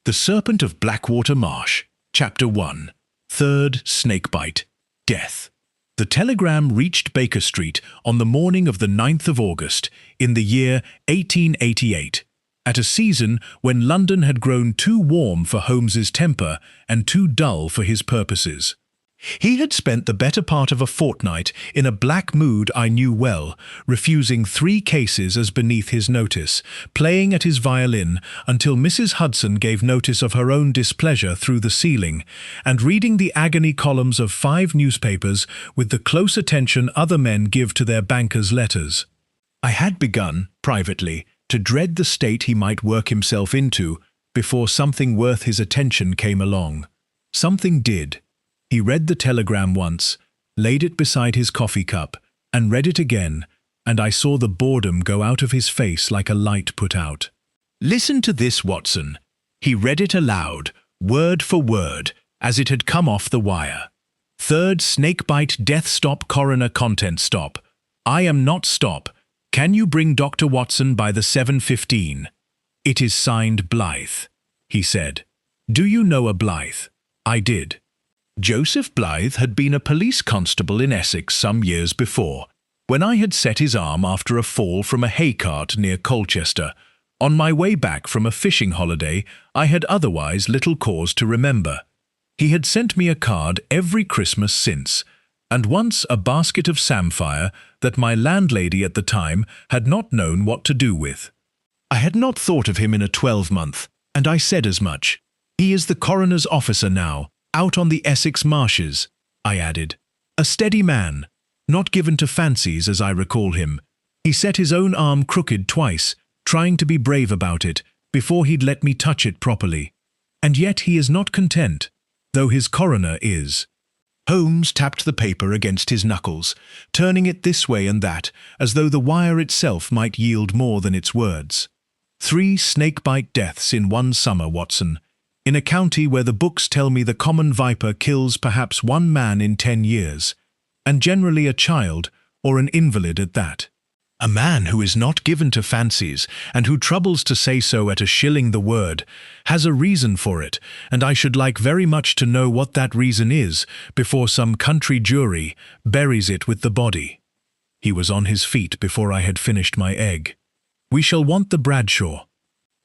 The Serpent of Blackwater Marsh, Chapter 1, Third Snakebite, Death. The telegram reached Baker Street on the morning of the 9th of August in the year 1888, at a season when London had grown too warm for Holmes's temper and too dull for his purposes. He had spent the better part of a fortnight in a black mood I knew well, refusing 3 cases as beneath his notice, playing at his violin until Mrs. Hudson gave notice of her own displeasure through the ceiling, and reading the agony columns of 5 newspapers with the close attention other men give to their bankers' letters. I had begun, privately, to dread the state he might work himself into before something worth his attention came along. Something did. He read the telegram once, laid it beside his coffee cup, and read it again, and I saw the boredom go out of his face like a light put out. "Listen to this, Watson." He read it aloud, word for word, as it had come off the wire. "Third snakebite death stop coroner content stop. I am not stop. Can you bring Dr. Watson by the 7:15? It is signed Blythe," he said. "Do you know a Blythe?" I did. Joseph Blythe had been a police constable in Essex some years before, when I had set his arm after a fall from a hay cart near Colchester. On my way back from a fishing holiday, I had otherwise little cause to remember. He had sent me a card every Christmas since, and once a basket of samphire that my landlady at the time had not known what to do with. I had not thought of him in a 12-month, and I said as much. "He is the coroner's officer now, out on the Essex marshes," I added. "A steady man, not given to fancies as I recall him. He set his own arm crooked twice, trying to be brave about it, before he'd let me touch it properly. And yet he is not content, though his coroner is." Holmes tapped the paper against his knuckles, turning it this way and that, as though the wire itself might yield more than its words. 3 snakebite deaths in one summer, Watson, in a county where the books tell me the common viper kills perhaps 1 man in 10 years, and generally a child or an invalid at that. A man who is not given to fancies, and who troubles to say so at a shilling the word, has a reason for it, and I should like very much to know what that reason is before some country jury buries it with the body. He was on his feet before I had finished my egg. "We shall want the Bradshaw."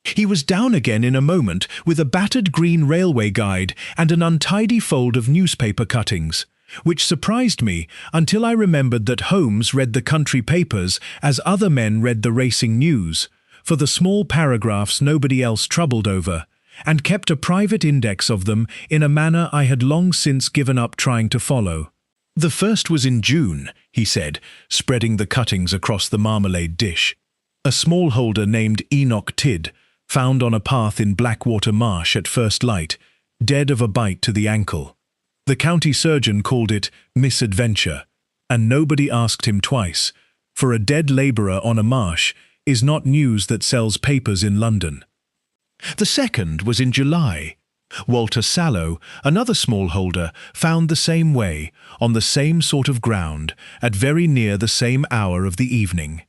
He was down again in a moment with a battered green railway guide and an untidy fold of newspaper cuttings, which surprised me until I remembered that Holmes read the country papers as other men read the racing news, for the small paragraphs nobody else troubled over, and kept a private index of them in a manner I had long since given up trying to follow. "The first was in June," he said, spreading the cuttings across the marmalade dish. "A smallholder named Enoch Tidd, found on a path in Blackwater Marsh at first light, dead of a bite to the ankle. The county surgeon called it misadventure, and nobody asked him twice, for a dead labourer on a marsh is not news that sells papers in London." The second was in July. Walter Sallow, another smallholder, found the same way, on the same sort of ground, at very near the same hour of the evening.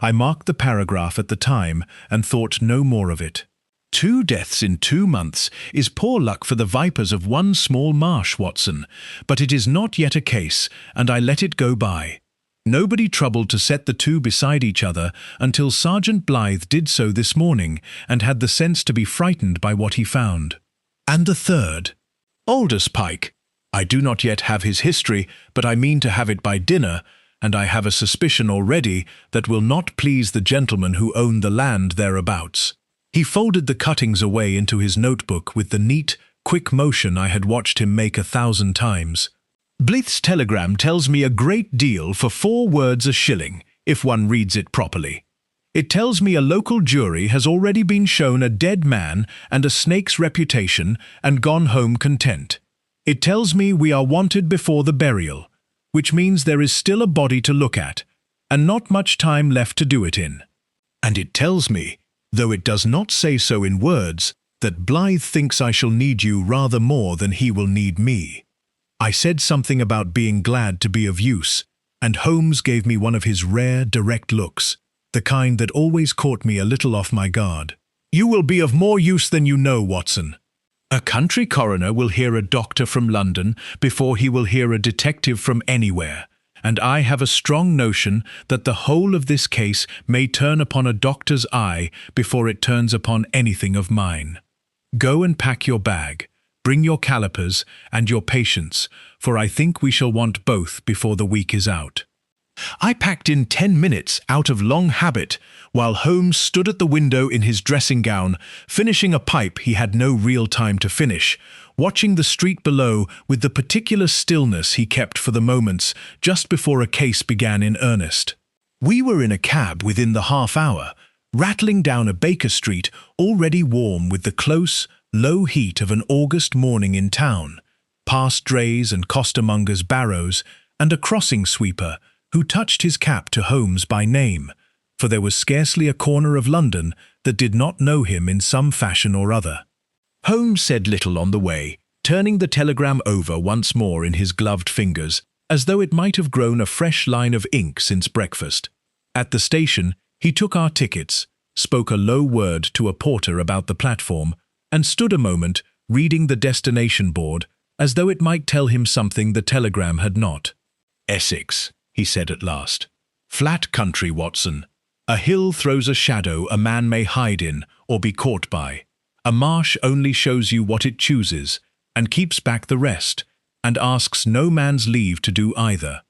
I marked the paragraph at the time and thought no more of it. 2 deaths in 2 months is poor luck for the vipers of one small marsh, Watson, but it is not yet a case, and I let it go by. Nobody troubled to set the 2 beside each other until Sergeant Blythe did so this morning and had the sense to be frightened by what he found. And the third? Aldous Pike. I do not yet have his history, but I mean to have it by dinner, and I have a suspicion already that will not please the gentlemen who own the land thereabouts. He folded the cuttings away into his notebook with the neat, quick motion I had watched him make 1,000 times. "Blythe's telegram tells me a great deal for 4 words a shilling, if one reads it properly. It tells me a local jury has already been shown a dead man and a snake's reputation and gone home content. It tells me we are wanted before the burial, which means there is still a body to look at, and not much time left to do it in. And it tells me, though it does not say so in words, that Blythe thinks I shall need you rather more than he will need me." I said something about being glad to be of use, and Holmes gave me one of his rare, direct looks, the kind that always caught me a little off my guard. You will be of more use than you know, Watson. A country coroner will hear a doctor from London before he will hear a detective from anywhere, and I have a strong notion that the whole of this case may turn upon a doctor's eye before it turns upon anything of mine. Go and pack your bag, bring your calipers and your patience, for I think we shall want both before the week is out. I packed in 10 minutes out of long habit, while Holmes stood at the window in his dressing gown, finishing a pipe he had no real time to finish, watching the street below with the particular stillness he kept for the moments just before a case began in earnest. We were in a cab within the half hour, rattling down a Baker Street already warm with the close, low heat of an August morning in town, past drays and costermongers' barrows, and a crossing sweeper who touched his cap to Holmes by name, for there was scarcely a corner of London that did not know him in some fashion or other. Holmes said little on the way, turning the telegram over once more in his gloved fingers, as though it might have grown a fresh line of ink since breakfast. At the station, he took our tickets, spoke a low word to a porter about the platform, and stood a moment reading the destination board, as though it might tell him something the telegram had not. Essex, he said at last. Flat country, Watson. A hill throws a shadow a man may hide in or be caught by. A marsh only shows you what it chooses, and keeps back the rest, and asks no man's leave to do either.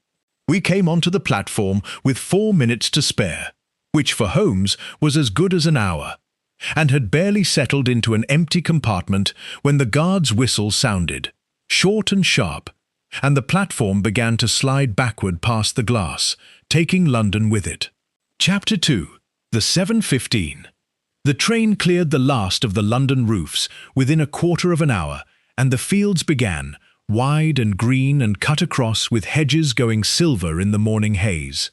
We came onto the platform with 4 minutes to spare, which for Holmes was as good as an hour, and had barely settled into an empty compartment when the guard's whistle sounded, short and sharp, and the platform began to slide backward past the glass, taking London with it. Chapter 2. The 7:15. The train cleared the last of the London roofs within a quarter of an hour, and the fields began, wide and green and cut across with hedges going silver in the morning haze.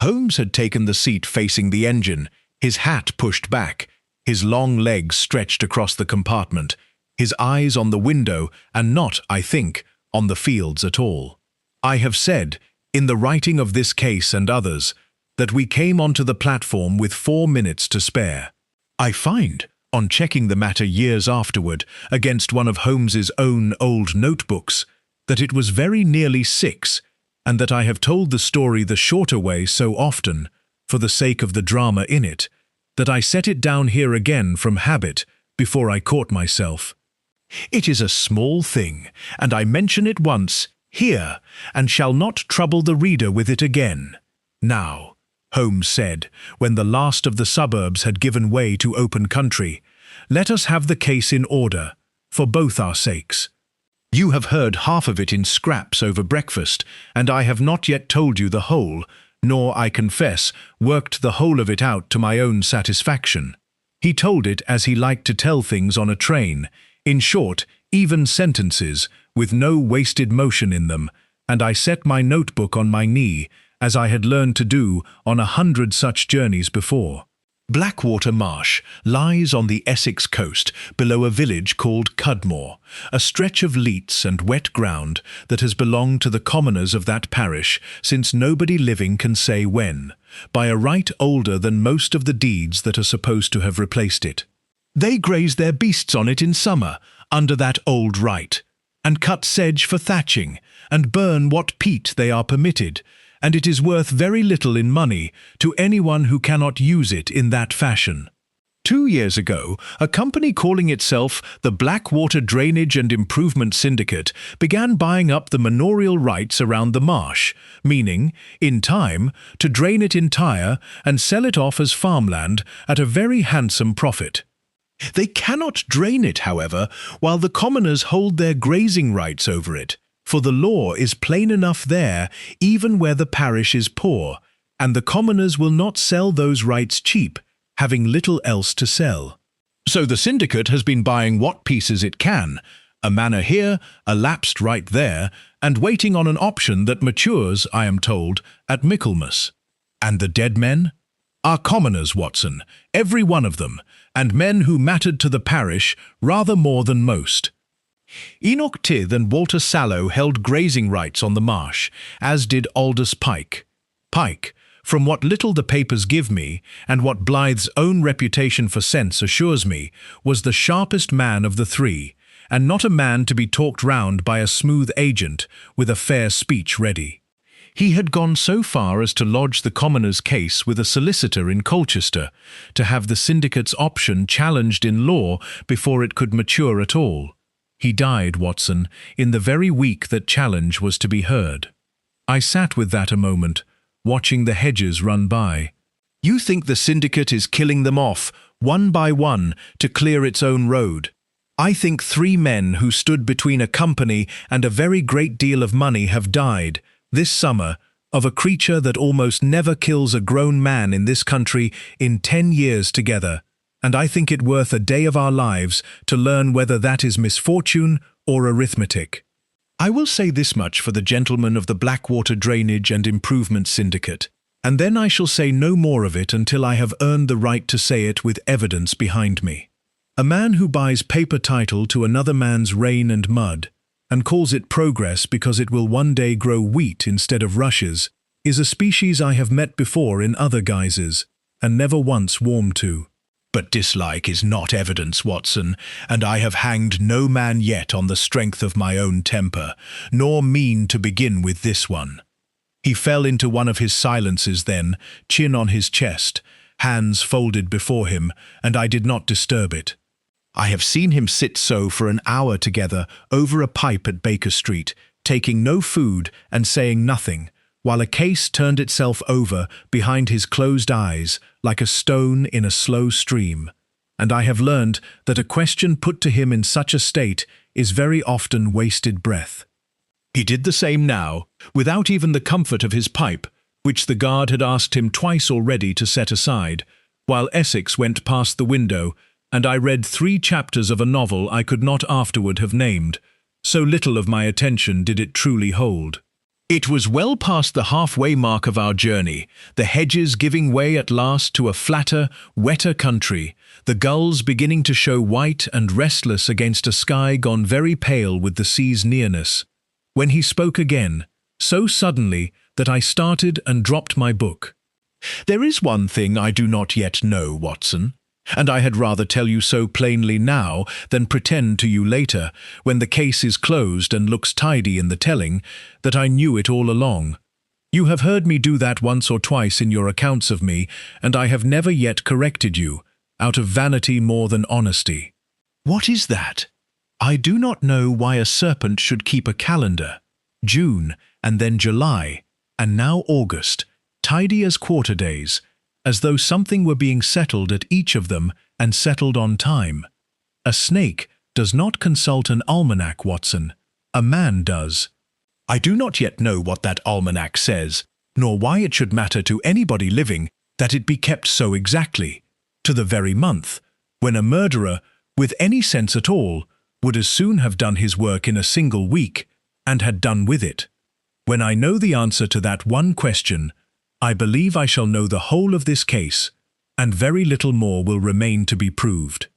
Holmes had taken the seat facing the engine, his hat pushed back, his long legs stretched across the compartment, his eyes on the window and not, I think, on the fields at all. I have said, in the writing of this case and others, that we came onto the platform with 4 minutes to spare. I find, on checking the matter years afterward against one of Holmes's own old notebooks, that it was very nearly 6, and that I have told the story the shorter way so often, for the sake of the drama in it, that I set it down here again from habit before I caught myself. It is a small thing, and I mention it once, here, and shall not trouble the reader with it again. Now, Holmes said, when the last of the suburbs had given way to open country, let us have the case in order, for both our sakes. You have heard half of it in scraps over breakfast, and I have not yet told you the whole, nor, I confess, worked the whole of it out to my own satisfaction. He told it as he liked to tell things on a train, in short, even sentences, with no wasted motion in them, and I set my notebook on my knee, as I had learned to do on 100 such journeys before. Blackwater Marsh lies on the Essex coast below a village called Cudmore, a stretch of leats and wet ground that has belonged to the commoners of that parish since nobody living can say when, by a right older than most of the deeds that are supposed to have replaced it. They graze their beasts on it in summer, under that old right, and cut sedge for thatching, and burn what peat they are permitted, and it is worth very little in money to anyone who cannot use it in that fashion. 2 years ago, a company calling itself the Blackwater Drainage and Improvement Syndicate began buying up the manorial rights around the marsh, meaning, in time, to drain it entire and sell it off as farmland at a very handsome profit. They cannot drain it, however, while the commoners hold their grazing rights over it, for the law is plain enough there, even where the parish is poor, and the commoners will not sell those rights cheap, having little else to sell. So the syndicate has been buying what pieces it can, a manor here, a lapsed right there, and waiting on an option that matures, I am told, at Michaelmas. And the dead men? Are commoners, Watson, every one of them, and men who mattered to the parish rather more than most. Enoch Tith and Walter Sallow held grazing rights on the marsh, as did Aldous Pike. Pike, From what little the papers give me, and what Blythe's own reputation for sense assures me, was the sharpest man of the three, and not a man to be talked round by a smooth agent with a fair speech ready. He had gone so far as to lodge the commoner's case with a solicitor in Colchester, to have the syndicate's option challenged in law before it could mature at all. He died, Watson, in the very week that challenge was to be heard. I sat with that a moment, watching the hedges run by. You think the syndicate is killing them off, one by one, to clear its own road. I think 3 men who stood between a company and a very great deal of money have died, this summer, of a creature that almost never kills a grown man in this country in 10 years together, and I think it worth a day of our lives to learn whether that is misfortune or arithmetic. I will say this much for the gentlemen of the Blackwater Drainage and Improvement Syndicate, and then I shall say no more of it until I have earned the right to say it with evidence behind me. A man who buys paper title to another man's rain and mud, and calls it progress because it will one day grow wheat instead of rushes, is a species I have met before in other guises, and never once warmed to. But dislike is not evidence, Watson, and I have hanged no man yet on the strength of my own temper, nor mean to begin with this one. He fell into one of his silences then, chin on his chest, hands folded before him, and I did not disturb it. I have seen him sit so for an hour together over a pipe at Baker Street, taking no food and saying nothing, while a case turned itself over behind his closed eyes like a stone in a slow stream, and I have learned that a question put to him in such a state is very often wasted breath. He did the same now, without even the comfort of his pipe, which the guard had asked him twice already to set aside, while Essex went past the window, and I read 3 chapters of a novel I could not afterward have named, so little of my attention did it truly hold. It was well past the halfway mark of our journey, the hedges giving way at last to a flatter, wetter country, the gulls beginning to show white and restless against a sky gone very pale with the sea's nearness, when he spoke again, so suddenly that I started and dropped my book. There is one thing I do not yet know, Watson, and I had rather tell you so plainly now than pretend to you later, when the case is closed and looks tidy in the telling, that I knew it all along. You have heard me do that once or twice in your accounts of me, and I have never yet corrected you, out of vanity more than honesty. What is that? I do not know why a serpent should keep a calendar, June, and then July, and now August, tidy as quarter days, as though something were being settled at each of them and settled on time. A snake does not consult an almanac, Watson. A man does. I do not yet know what that almanac says, nor why it should matter to anybody living that it be kept so exactly, to the very month, when a murderer, with any sense at all, would as soon have done his work in a single week, and had done with it. When I know the answer to that one question, I believe I shall know the whole of this case, and very little more will remain to be proved.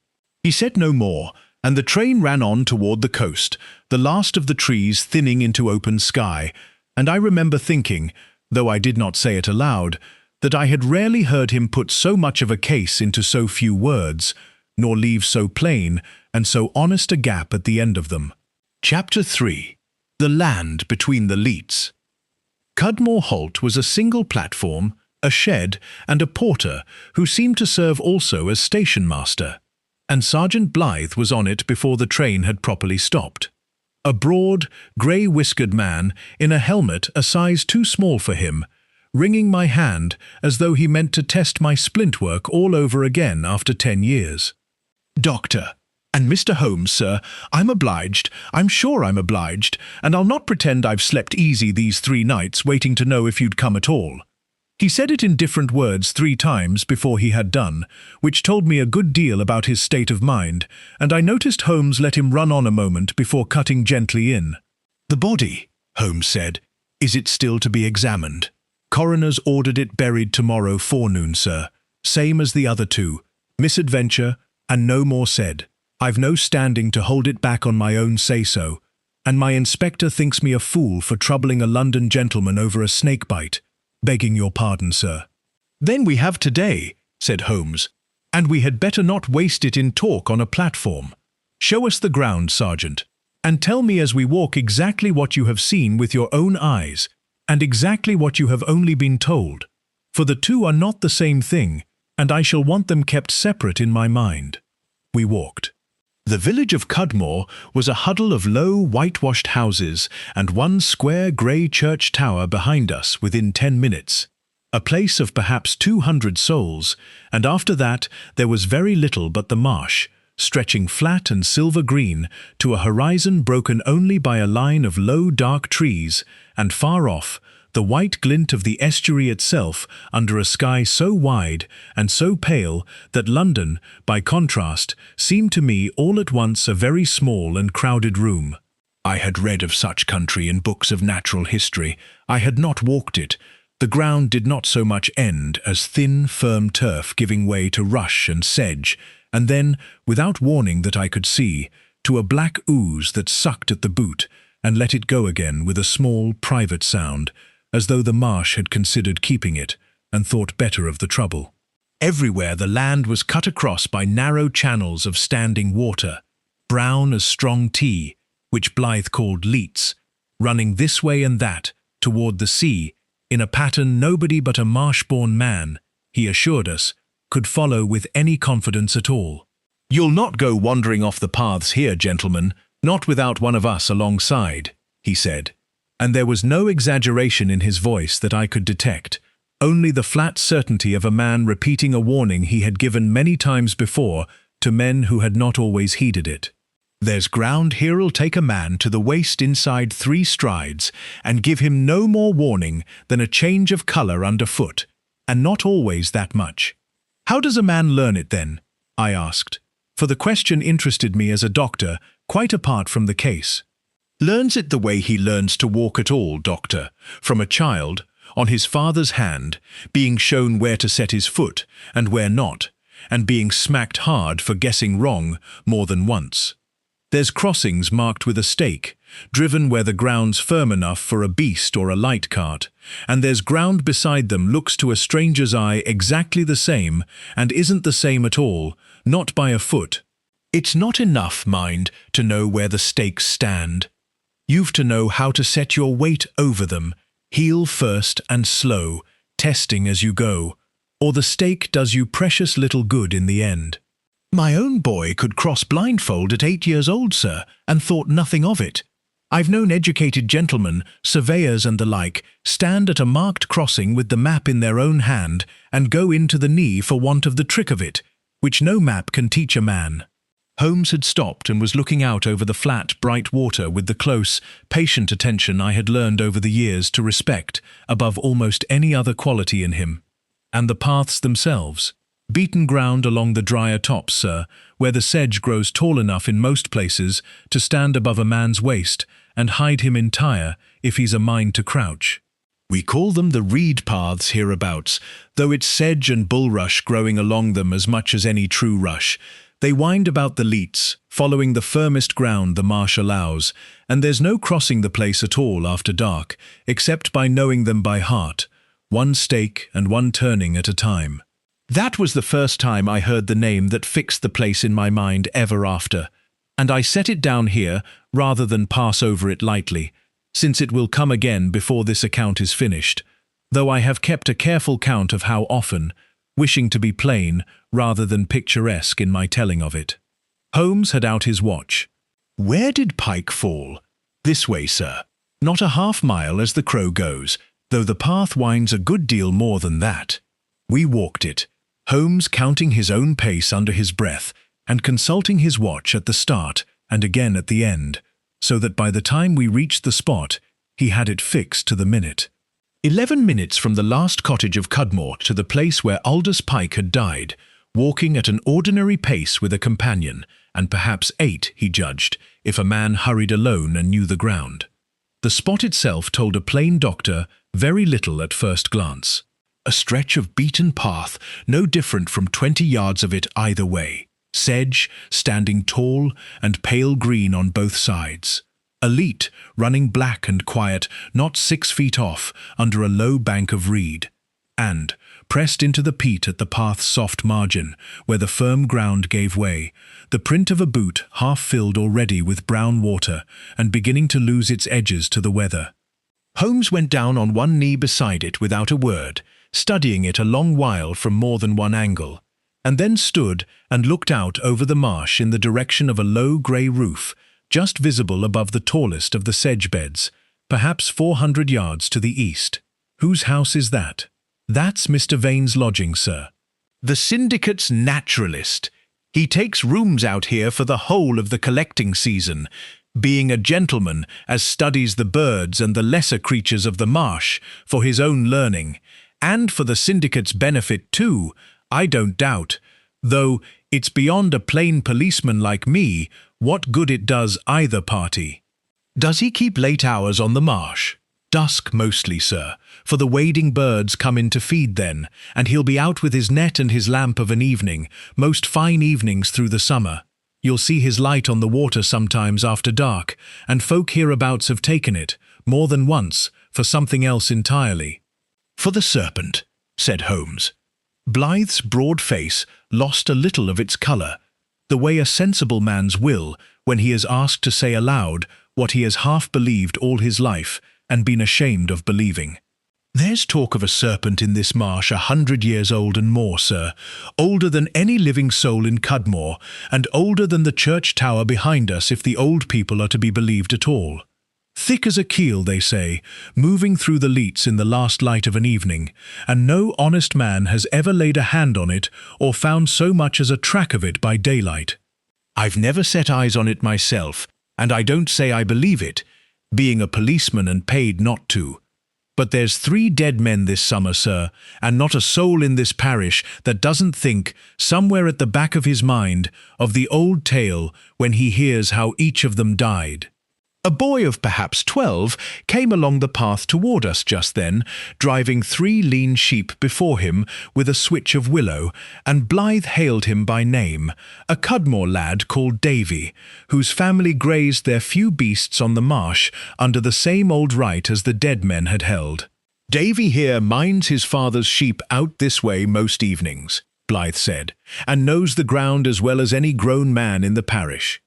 He said no more, and the train ran on toward the coast, the last of the trees thinning into open sky, and I remember thinking, though I did not say it aloud, that I had rarely heard him put so much of a case into so few words, nor leave so plain and so honest a gap at the end of them. Chapter 3. The Land Between the Leats. Cudmore Holt was a single platform, a shed, and a porter who seemed to serve also as station-master, and Sergeant Blythe was on it before the train had properly stopped. A broad, grey-whiskered man in a helmet a size too small for him, wringing my hand as though he meant to test my splint work all over again after 10 years. "Doctor, and Mr. Holmes, sir, I'm sure I'm obliged, and I'll not pretend I've slept easy these 3 nights waiting to know if you'd come at all." He said it in different words 3 times before he had done, which told me a good deal about his state of mind, and I noticed Holmes let him run on a moment before cutting gently in. "The body," Holmes said, "is it still to be examined? Coroner's ordered it buried tomorrow forenoon, sir, same as the other 2. Misadventure, and no more said. I've no standing to hold it back on my own say-so, and my inspector thinks me a fool for troubling a London gentleman over a snake-bite. "Begging your pardon, sir." "Then we have today," said Holmes, "and we had better not waste it in talk on a platform. Show us the ground, Sergeant, and tell me as we walk exactly what you have seen with your own eyes, and exactly what you have only been told, for the two are not the same thing, and I shall want them kept separate in my mind." We walked. The village of Cudmore was a huddle of low, whitewashed houses and one square grey church tower behind us within 10 minutes. A place of perhaps 200 souls, and after that there was very little but the marsh, stretching flat and silver green to a horizon broken only by a line of low dark trees, and far off, the white glint of the estuary itself under a sky so wide and so pale that London, by contrast, seemed to me all at once a very small and crowded room. I had read of such country in books of natural history. I had not walked it. The ground did not so much end as thin, firm turf giving way to rush and sedge, and then, without warning that I could see, to a black ooze that sucked at the boot and let it go again with a small, private sound, as though the marsh had considered keeping it and thought better of the trouble. Everywhere the land was cut across by narrow channels of standing water, brown as strong tea, which Blythe called leats, running this way and that toward the sea in a pattern nobody but a marsh-born man, he assured us, could follow with any confidence at all. "You'll not go wandering off the paths here, gentlemen, not without one of us alongside," he said, and there was no exaggeration in his voice that I could detect, only the flat certainty of a man repeating a warning he had given many times before to men who had not always heeded it. "There's ground here'll take a man to the waist inside 3 strides, and give him no more warning than a change of colour underfoot, and not always that much." "How does a man learn it then?" I asked, for the question interested me as a doctor, quite apart from the case. "Learns it the way he learns to walk at all, doctor, from a child, on his father's hand, being shown where to set his foot and where not, and being smacked hard for guessing wrong more than once. There's crossings marked with a stake, driven where the ground's firm enough for a beast or a light cart, and there's ground beside them looks to a stranger's eye exactly the same, and isn't the same at all, not by a foot. It's not enough, mind, to know where the stakes stand. You've to know how to set your weight over them, heel first and slow, testing as you go, or the stake does you precious little good in the end. My own boy could cross blindfold at 8 years old, sir, and thought nothing of it. I've known educated gentlemen, surveyors and the like, stand at a marked crossing with the map in their own hand and go into the knee for want of the trick of it, which no map can teach a man." Holmes had stopped and was looking out over the flat, bright water with the close, patient attention I had learned over the years to respect above almost any other quality in him. "And the paths themselves? Beaten ground along the drier tops, sir, where the sedge grows tall enough in most places to stand above a man's waist and hide him entire if he's a mind to crouch. We call them the reed paths hereabouts, though it's sedge and bulrush growing along them as much as any true rush. They wind about the leats, following the firmest ground the marsh allows, and there's no crossing the place at all after dark, except by knowing them by heart, one stake and one turning at a time. That was the first time I heard the name that fixed the place in my mind ever after, and I set it down here rather than pass over it lightly, since it will come again before this account is finished, though I have kept a careful count of how often, wishing to be plain rather than picturesque in my telling of it. Holmes had out his watch. "Where did Pike fall?" "This way, sir. Not a half-mile as the crow goes, though the path winds a good deal more than that." We walked it, Holmes counting his own pace under his breath and consulting his watch at the start and again at the end, so that by the time we reached the spot, he had it fixed to the minute. 11 minutes from the last cottage of Cudmore to the place where Aldous Pike had died, walking at an ordinary pace with a companion, and perhaps 8, he judged, if a man hurried alone and knew the ground. The spot itself told a plain doctor very little at first glance. A stretch of beaten path, no different from 20 yards of it either way. Sedge, standing tall and pale green on both sides. a leat running black and quiet not 6 feet off under a low bank of reed, and, pressed into the peat at the path's soft margin, where the firm ground gave way, the print of a boot half filled already with brown water and beginning to lose its edges to the weather. Holmes went down on one knee beside it without a word, studying it a long while from more than one angle, and then stood and looked out over the marsh in the direction of a low grey roof, just visible above the tallest of the sedge beds, perhaps 400 yards to the east. "Whose house is that?" "That's Mr. Vane's lodging, sir. The syndicate's naturalist. He takes rooms out here for the whole of the collecting season, being a gentleman as studies the birds and the lesser creatures of the marsh for his own learning, and for the syndicate's benefit too, I don't doubt, though it's beyond a plain policeman like me what good it does either party." "Does he keep late hours on the marsh?" "Dusk mostly, sir, for the wading birds come in to feed then, and he'll be out with his net and his lamp of an evening, most fine evenings through the summer. You'll see his light on the water sometimes after dark, and folk hereabouts have taken it, more than once, for something else entirely." "For the serpent," said Holmes. Blythe's broad face lost a little of its colour, the way a sensible man's will when he is asked to say aloud what he has half believed all his life and been ashamed of believing. "There's talk of a serpent in this marsh 100 years old and more, sir, older than any living soul in Cudmore, and older than the church tower behind us if the old people are to be believed at all. Thick as a keel, they say, moving through the leats in the last light of an evening, and no honest man has ever laid a hand on it or found so much as a track of it by daylight. I've never set eyes on it myself, and I don't say I believe it, being a policeman and paid not to. But there's 3 dead men this summer, sir, and not a soul in this parish that doesn't think, somewhere at the back of his mind, of the old tale when he hears how each of them died." A boy of perhaps 12 came along the path toward us just then, driving 3 lean sheep before him with a switch of willow, and Blythe hailed him by name, a Cudmore lad called Davy, whose family grazed their few beasts on the marsh under the same old right as the dead men had held. "Davy here minds his father's sheep out this way most evenings," Blythe said, "and knows the ground as well as any grown man in the parish."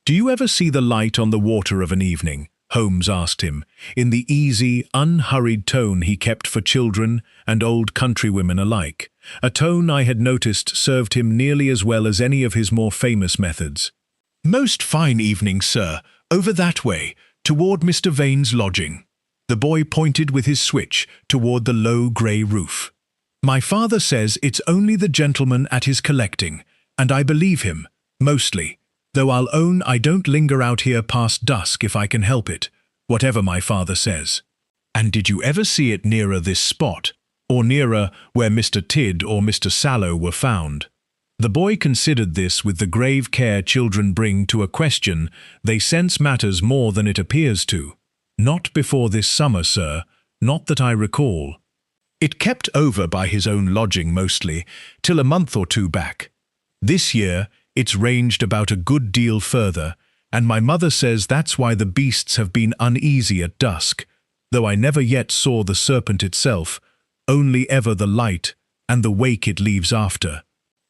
"Do you ever see the light on the water of an evening?" Holmes asked him, in the easy, unhurried tone he kept for children and old countrywomen alike, a tone I had noticed served him nearly as well as any of his more famous methods. "Most fine evening, sir, over that way, toward Mr. Vane's lodging." The boy pointed with his switch toward the low grey roof. "My father says it's only the gentleman at his collecting, and I believe him, mostly, though I'll own I don't linger out here past dusk if I can help it, whatever my father says." "And did you ever see it nearer this spot, or nearer where Mr. Tidd or Mr. Sallow were found?" The boy considered this with the grave care children bring to a question they sense matters more than it appears to. "Not before this summer, sir, not that I recall. It kept over by his own lodging mostly, till a month or 2 back. This year it's ranged about a good deal further, and my mother says that's why the beasts have been uneasy at dusk, though I never yet saw the serpent itself, only ever the light and the wake it leaves after."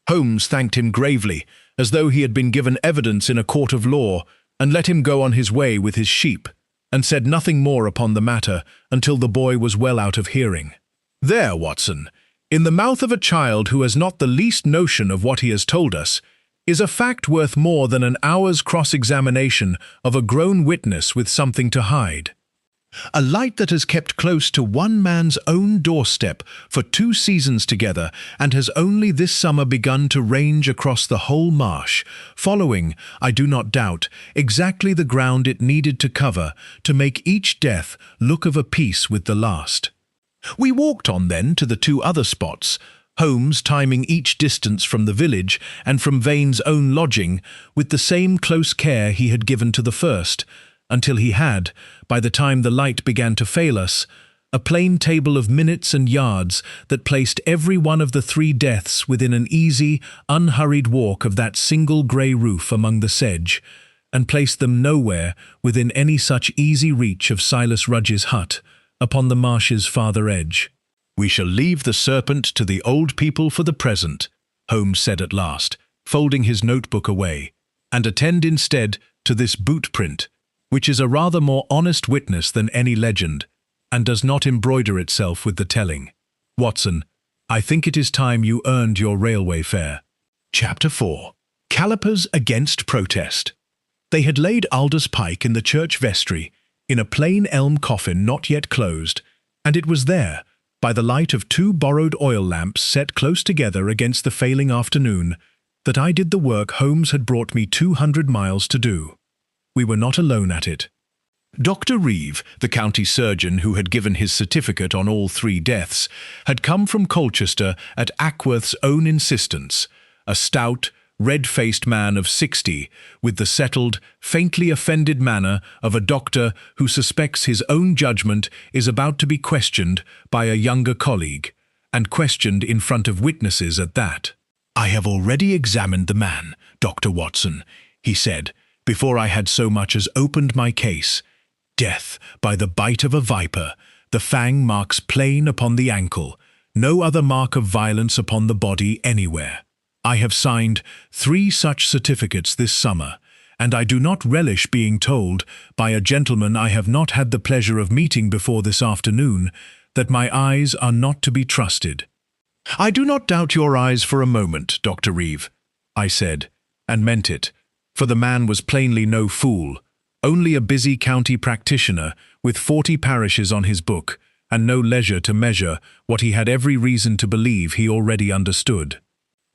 Holmes thanked him gravely, as though he had been given evidence in a court of law, and let him go on his way with his sheep, and said nothing more upon the matter until the boy was well out of hearing. "There, Watson, in the mouth of a child who has not the least notion of what he has told us, is a fact worth more than an hour's cross-examination of a grown witness with something to hide. A light that has kept close to one man's own doorstep for 2 seasons together, and has only this summer begun to range across the whole marsh, following, I do not doubt, exactly the ground it needed to cover to make each death look of a piece with the last." We walked on then to the 2 other spots, Holmes timing each distance from the village and from Vane's own lodging with the same close care he had given to the first, until he had, by the time the light began to fail us, a plain table of minutes and yards that placed every one of the 3 deaths within an easy, unhurried walk of that single grey roof among the sedge, and placed them nowhere within any such easy reach of Silas Rudge's hut, upon the marsh's farther edge. "We shall leave the serpent to the old people for the present," Holmes said at last, folding his notebook away, "and attend instead to this boot print, which is a rather more honest witness than any legend, and does not embroider itself with the telling. Watson, I think it is time you earned your railway fare." Chapter 4. Calipers against protest. They had laid Aldous Pike in the church vestry, in a plain elm coffin not yet closed, and it was there, by the light of 2 borrowed oil lamps set close together against the failing afternoon, that I did the work Holmes had brought me 200 miles to do. We were not alone at it. Dr. Reeve, the county surgeon who had given his certificate on all 3 deaths, had come from Colchester at Ackworth's own insistence, a stout, red-faced man of 60, with the settled, faintly offended manner of a doctor who suspects his own judgment is about to be questioned by a younger colleague, and questioned in front of witnesses at that. "I have already examined the man, Dr. Watson," he said, before I had so much as opened my case. "Death by the bite of a viper, the fang marks plain upon the ankle, no other mark of violence upon the body anywhere. I have signed 3 such certificates this summer, and I do not relish being told by a gentleman I have not had the pleasure of meeting before this afternoon that my eyes are not to be trusted." "I do not doubt your eyes for a moment, Dr. Reeve," I said, and meant it, for the man was plainly no fool, only a busy county practitioner with 40 parishes on his book, and no leisure to measure what he had every reason to believe he already understood.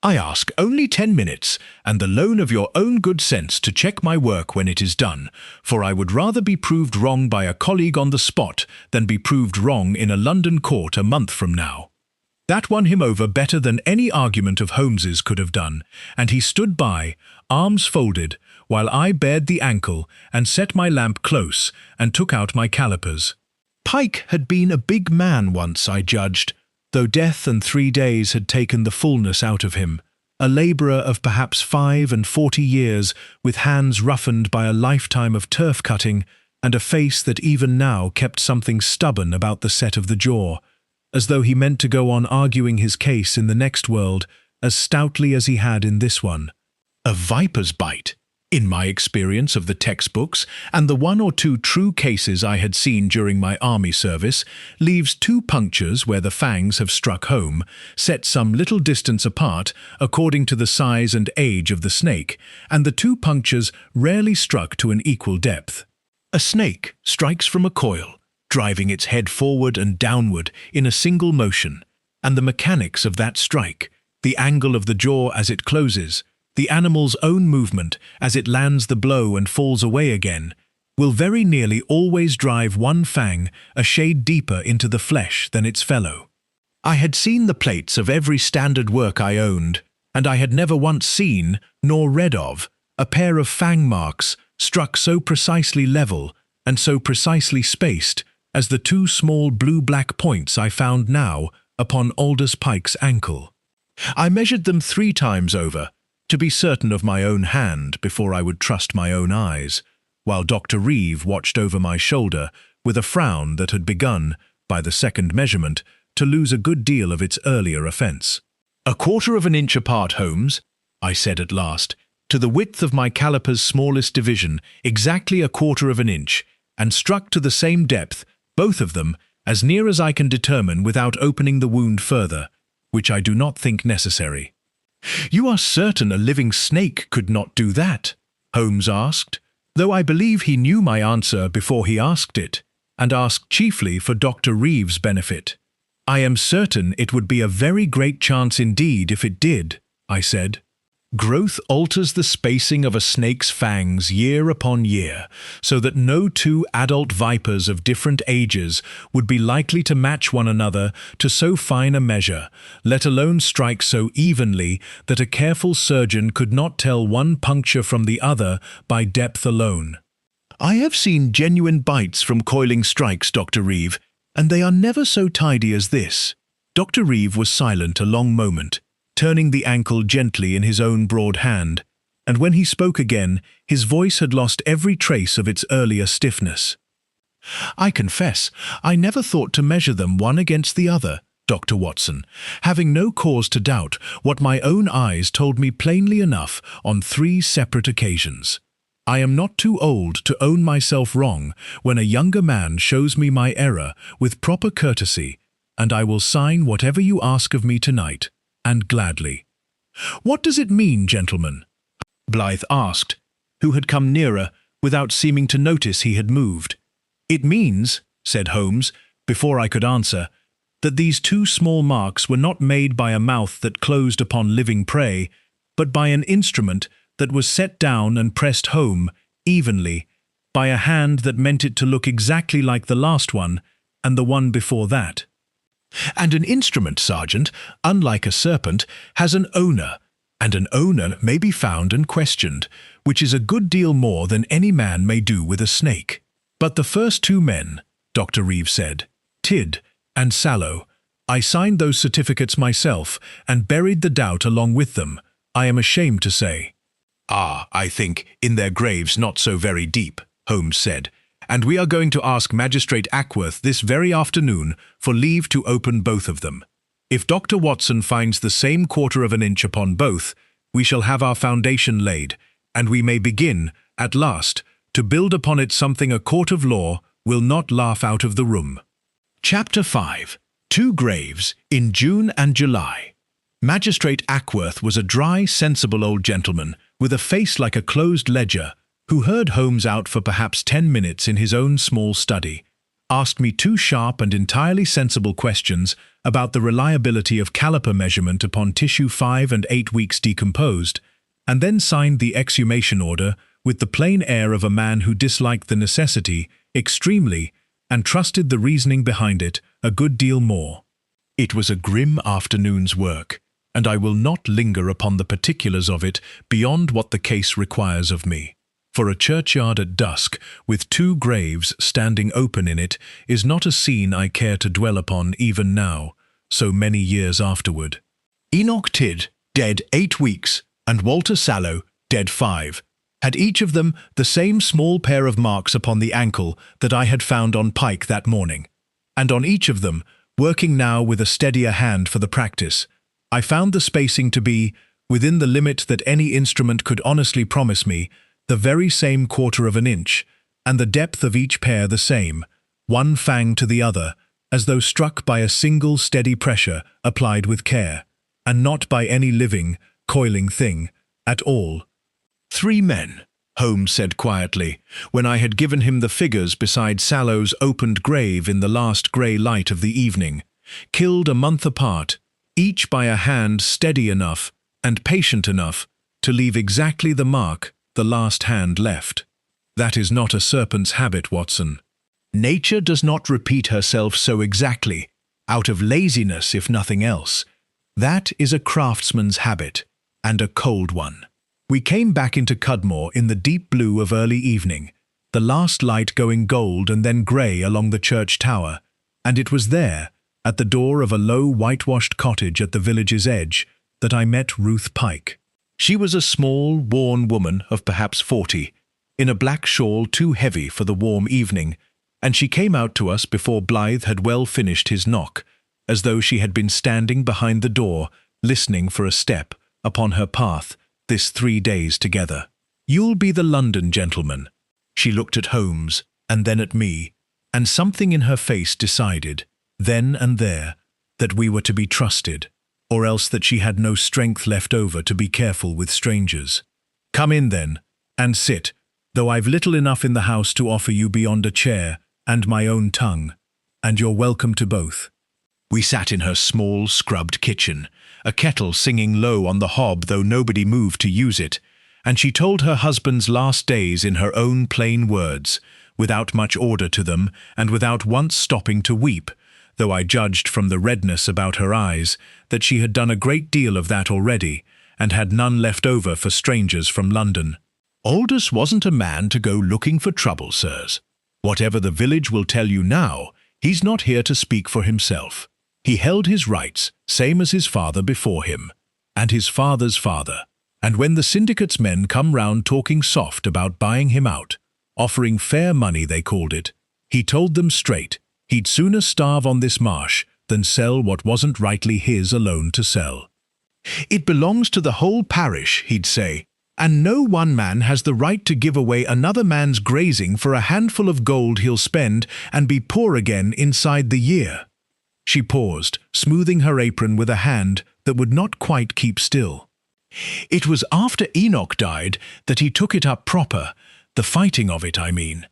"I ask only 10 minutes, and the loan of your own good sense to check my work when it is done, for I would rather be proved wrong by a colleague on the spot than be proved wrong in a London court a month from now." That won him over better than any argument of Holmes's could have done, and he stood by, arms folded, while I bared the ankle and set my lamp close and took out my calipers. Pike had been a big man once, I judged, though death and 3 days had taken the fullness out of him, a labourer of perhaps 45 years, with hands roughened by a lifetime of turf-cutting, and a face that even now kept something stubborn about the set of the jaw, as though he meant to go on arguing his case in the next world as stoutly as he had in this one. A viper's bite, in my experience of the textbooks and the 1 or 2 true cases I had seen during my army service, leaves 2 punctures where the fangs have struck home, set some little distance apart according to the size and age of the snake, and the 2 punctures rarely struck to an equal depth. A snake strikes from a coil, driving its head forward and downward in a single motion, and the mechanics of that strike, the angle of the jaw as it closes, the animal's own movement as it lands the blow and falls away again, will very nearly always drive one fang a shade deeper into the flesh than its fellow. I had seen the plates of every standard work I owned, and I had never once seen, nor read of, a pair of fang marks struck so precisely level and so precisely spaced as the 2 small blue-black points I found now upon Aldous Pike's ankle. I measured them 3 times over, to be certain of my own hand before I would trust my own eyes, while Dr. Reeve watched over my shoulder with a frown that had begun, by the second measurement, to lose a good deal of its earlier offence. "1/4 of an inch apart, Holmes," I said at last, "to the width of my caliper's smallest division, exactly 1/4 of an inch, and struck to the same depth, both of them, as near as I can determine without opening the wound further, which I do not think necessary." "You are certain a living snake could not do that?" Holmes asked, though I believe he knew my answer before he asked it, and asked chiefly for Dr. Reeve's benefit. "I am certain it would be a very great chance indeed if it did," I said. "Growth alters the spacing of a snake's fangs year upon year, so that no 2 adult vipers of different ages would be likely to match one another to so fine a measure, let alone strike so evenly that a careful surgeon could not tell one puncture from the other by depth alone. I have seen genuine bites from coiling strikes, Dr. Reeve, and they are never so tidy as this." Dr. Reeve was silent a long moment, turning the ankle gently in his own broad hand, and when he spoke again, his voice had lost every trace of its earlier stiffness. "I confess, I never thought to measure them one against the other, Dr. Watson, having no cause to doubt what my own eyes told me plainly enough on 3 separate occasions. I am not too old to own myself wrong when a younger man shows me my error with proper courtesy, and I will sign whatever you ask of me tonight, and gladly." "What does it mean, gentlemen?" Blythe asked, who had come nearer without seeming to notice he had moved. "It means," said Holmes, before I could answer, "that these 2 small marks were not made by a mouth that closed upon living prey, but by an instrument that was set down and pressed home, evenly, by a hand that meant it to look exactly like the last one and the one before that. And an instrument, Sergeant, unlike a serpent, has an owner, and an owner may be found and questioned, which is a good deal more than any man may do with a snake. But the first 2 men," Dr. Reeve said, "Tidd and Sallow, I signed those certificates myself and buried the doubt along with them, I am ashamed to say." "I think, in their graves not so very deep," Holmes said, "and we are going to ask Magistrate Ackworth this very afternoon for leave to open both of them. If Dr. Watson finds the same 1/4 of an inch upon both, we shall have our foundation laid, and we may begin, at last, to build upon it something a court of law will not laugh out of the room." Chapter 5. 2 Graves in June and July. Magistrate Ackworth was a dry, sensible old gentleman, with a face like a closed ledger, who heard Holmes out for perhaps 10 minutes in his own small study, asked me 2 sharp and entirely sensible questions about the reliability of caliper measurement upon tissue 5 and 8 weeks decomposed, and then signed the exhumation order with the plain air of a man who disliked the necessity extremely and trusted the reasoning behind it a good deal more. It was a grim afternoon's work, and I will not linger upon the particulars of it beyond what the case requires of me. For a churchyard at dusk, with 2 graves standing open in it, is not a scene I care to dwell upon even now, so many years afterward. Enoch Tidd, dead 8 weeks, and Walter Sallow, dead 5, had each of them the same small pair of marks upon the ankle that I had found on Pike that morning, and on each of them, working now with a steadier hand for the practice, I found the spacing to be, within the limit that any instrument could honestly promise me, the very same 1/4 of an inch, and the depth of each pair the same, one fang to the other, as though struck by a single steady pressure applied with care, and not by any living, coiling thing, at all. 3 men, Holmes said quietly, when I had given him the figures beside Sallow's opened grave in the last grey light of the evening, killed a month apart, each by a hand steady enough and patient enough to leave exactly the mark the last hand left. That is not a serpent's habit, Watson. Nature does not repeat herself so exactly, out of laziness if nothing else. That is a craftsman's habit, and a cold one. We came back into Cudmore in the deep blue of early evening, the last light going gold and then grey along the church tower, and it was there, at the door of a low whitewashed cottage at the village's edge, that I met Ruth Pike. She was a small, worn woman of perhaps 40, in a black shawl too heavy for the warm evening, and she came out to us before Blythe had well finished his knock, as though she had been standing behind the door, listening for a step, upon her path, this 3 days together. "You'll be the London gentleman." She looked at Holmes, and then at me, and something in her face decided, then and there, that we were to be trusted, or else that she had no strength left over to be careful with strangers. "Come in, then, and sit, though I've little enough in the house to offer you beyond a chair and my own tongue, and you're welcome to both." We sat in her small, scrubbed kitchen, a kettle singing low on the hob though nobody moved to use it, and she told her husband's last days in her own plain words, without much order to them, and without once stopping to weep, though I judged from the redness about her eyes that she had done a great deal of that already, and had none left over for strangers from London. "Aldous wasn't a man to go looking for trouble, sirs. Whatever the village will tell you now, he's not here to speak for himself. He held his rights, same as his father before him, and his father's father. And when the syndicate's men come round talking soft about buying him out, offering fair money they called it, he told them straight he'd sooner starve on this marsh than sell what wasn't rightly his alone to sell. It belongs to the whole parish, he'd say, and no one man has the right to give away another man's grazing for a handful of gold he'll spend and be poor again inside the year. She paused, smoothing her apron with a hand that would not quite keep still. It was after Enoch died that he took it up proper, the fighting of it, I mean.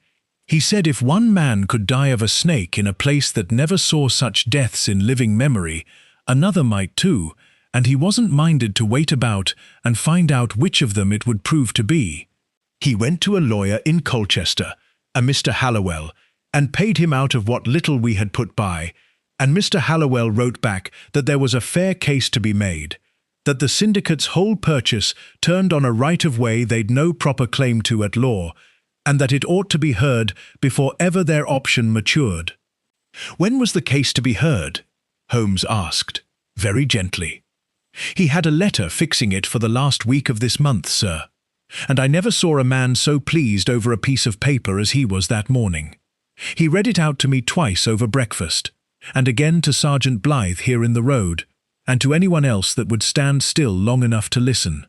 He said if one man could die of a snake in a place that never saw such deaths in living memory, another might too, and he wasn't minded to wait about and find out which of them it would prove to be. He went to a lawyer in Colchester, a Mr. Hallowell, and paid him out of what little we had put by, and Mr. Hallowell wrote back that there was a fair case to be made, that the syndicate's whole purchase turned on a right-of-way they'd no proper claim to at law, and that it ought to be heard before ever their option matured. When was the case to be heard? Holmes asked, very gently. He had a letter fixing it for the last week of this month, sir, and I never saw a man so pleased over a piece of paper as he was that morning. He read it out to me twice over breakfast, and again to Sergeant Blythe here in the road, and to anyone else that would stand still long enough to listen.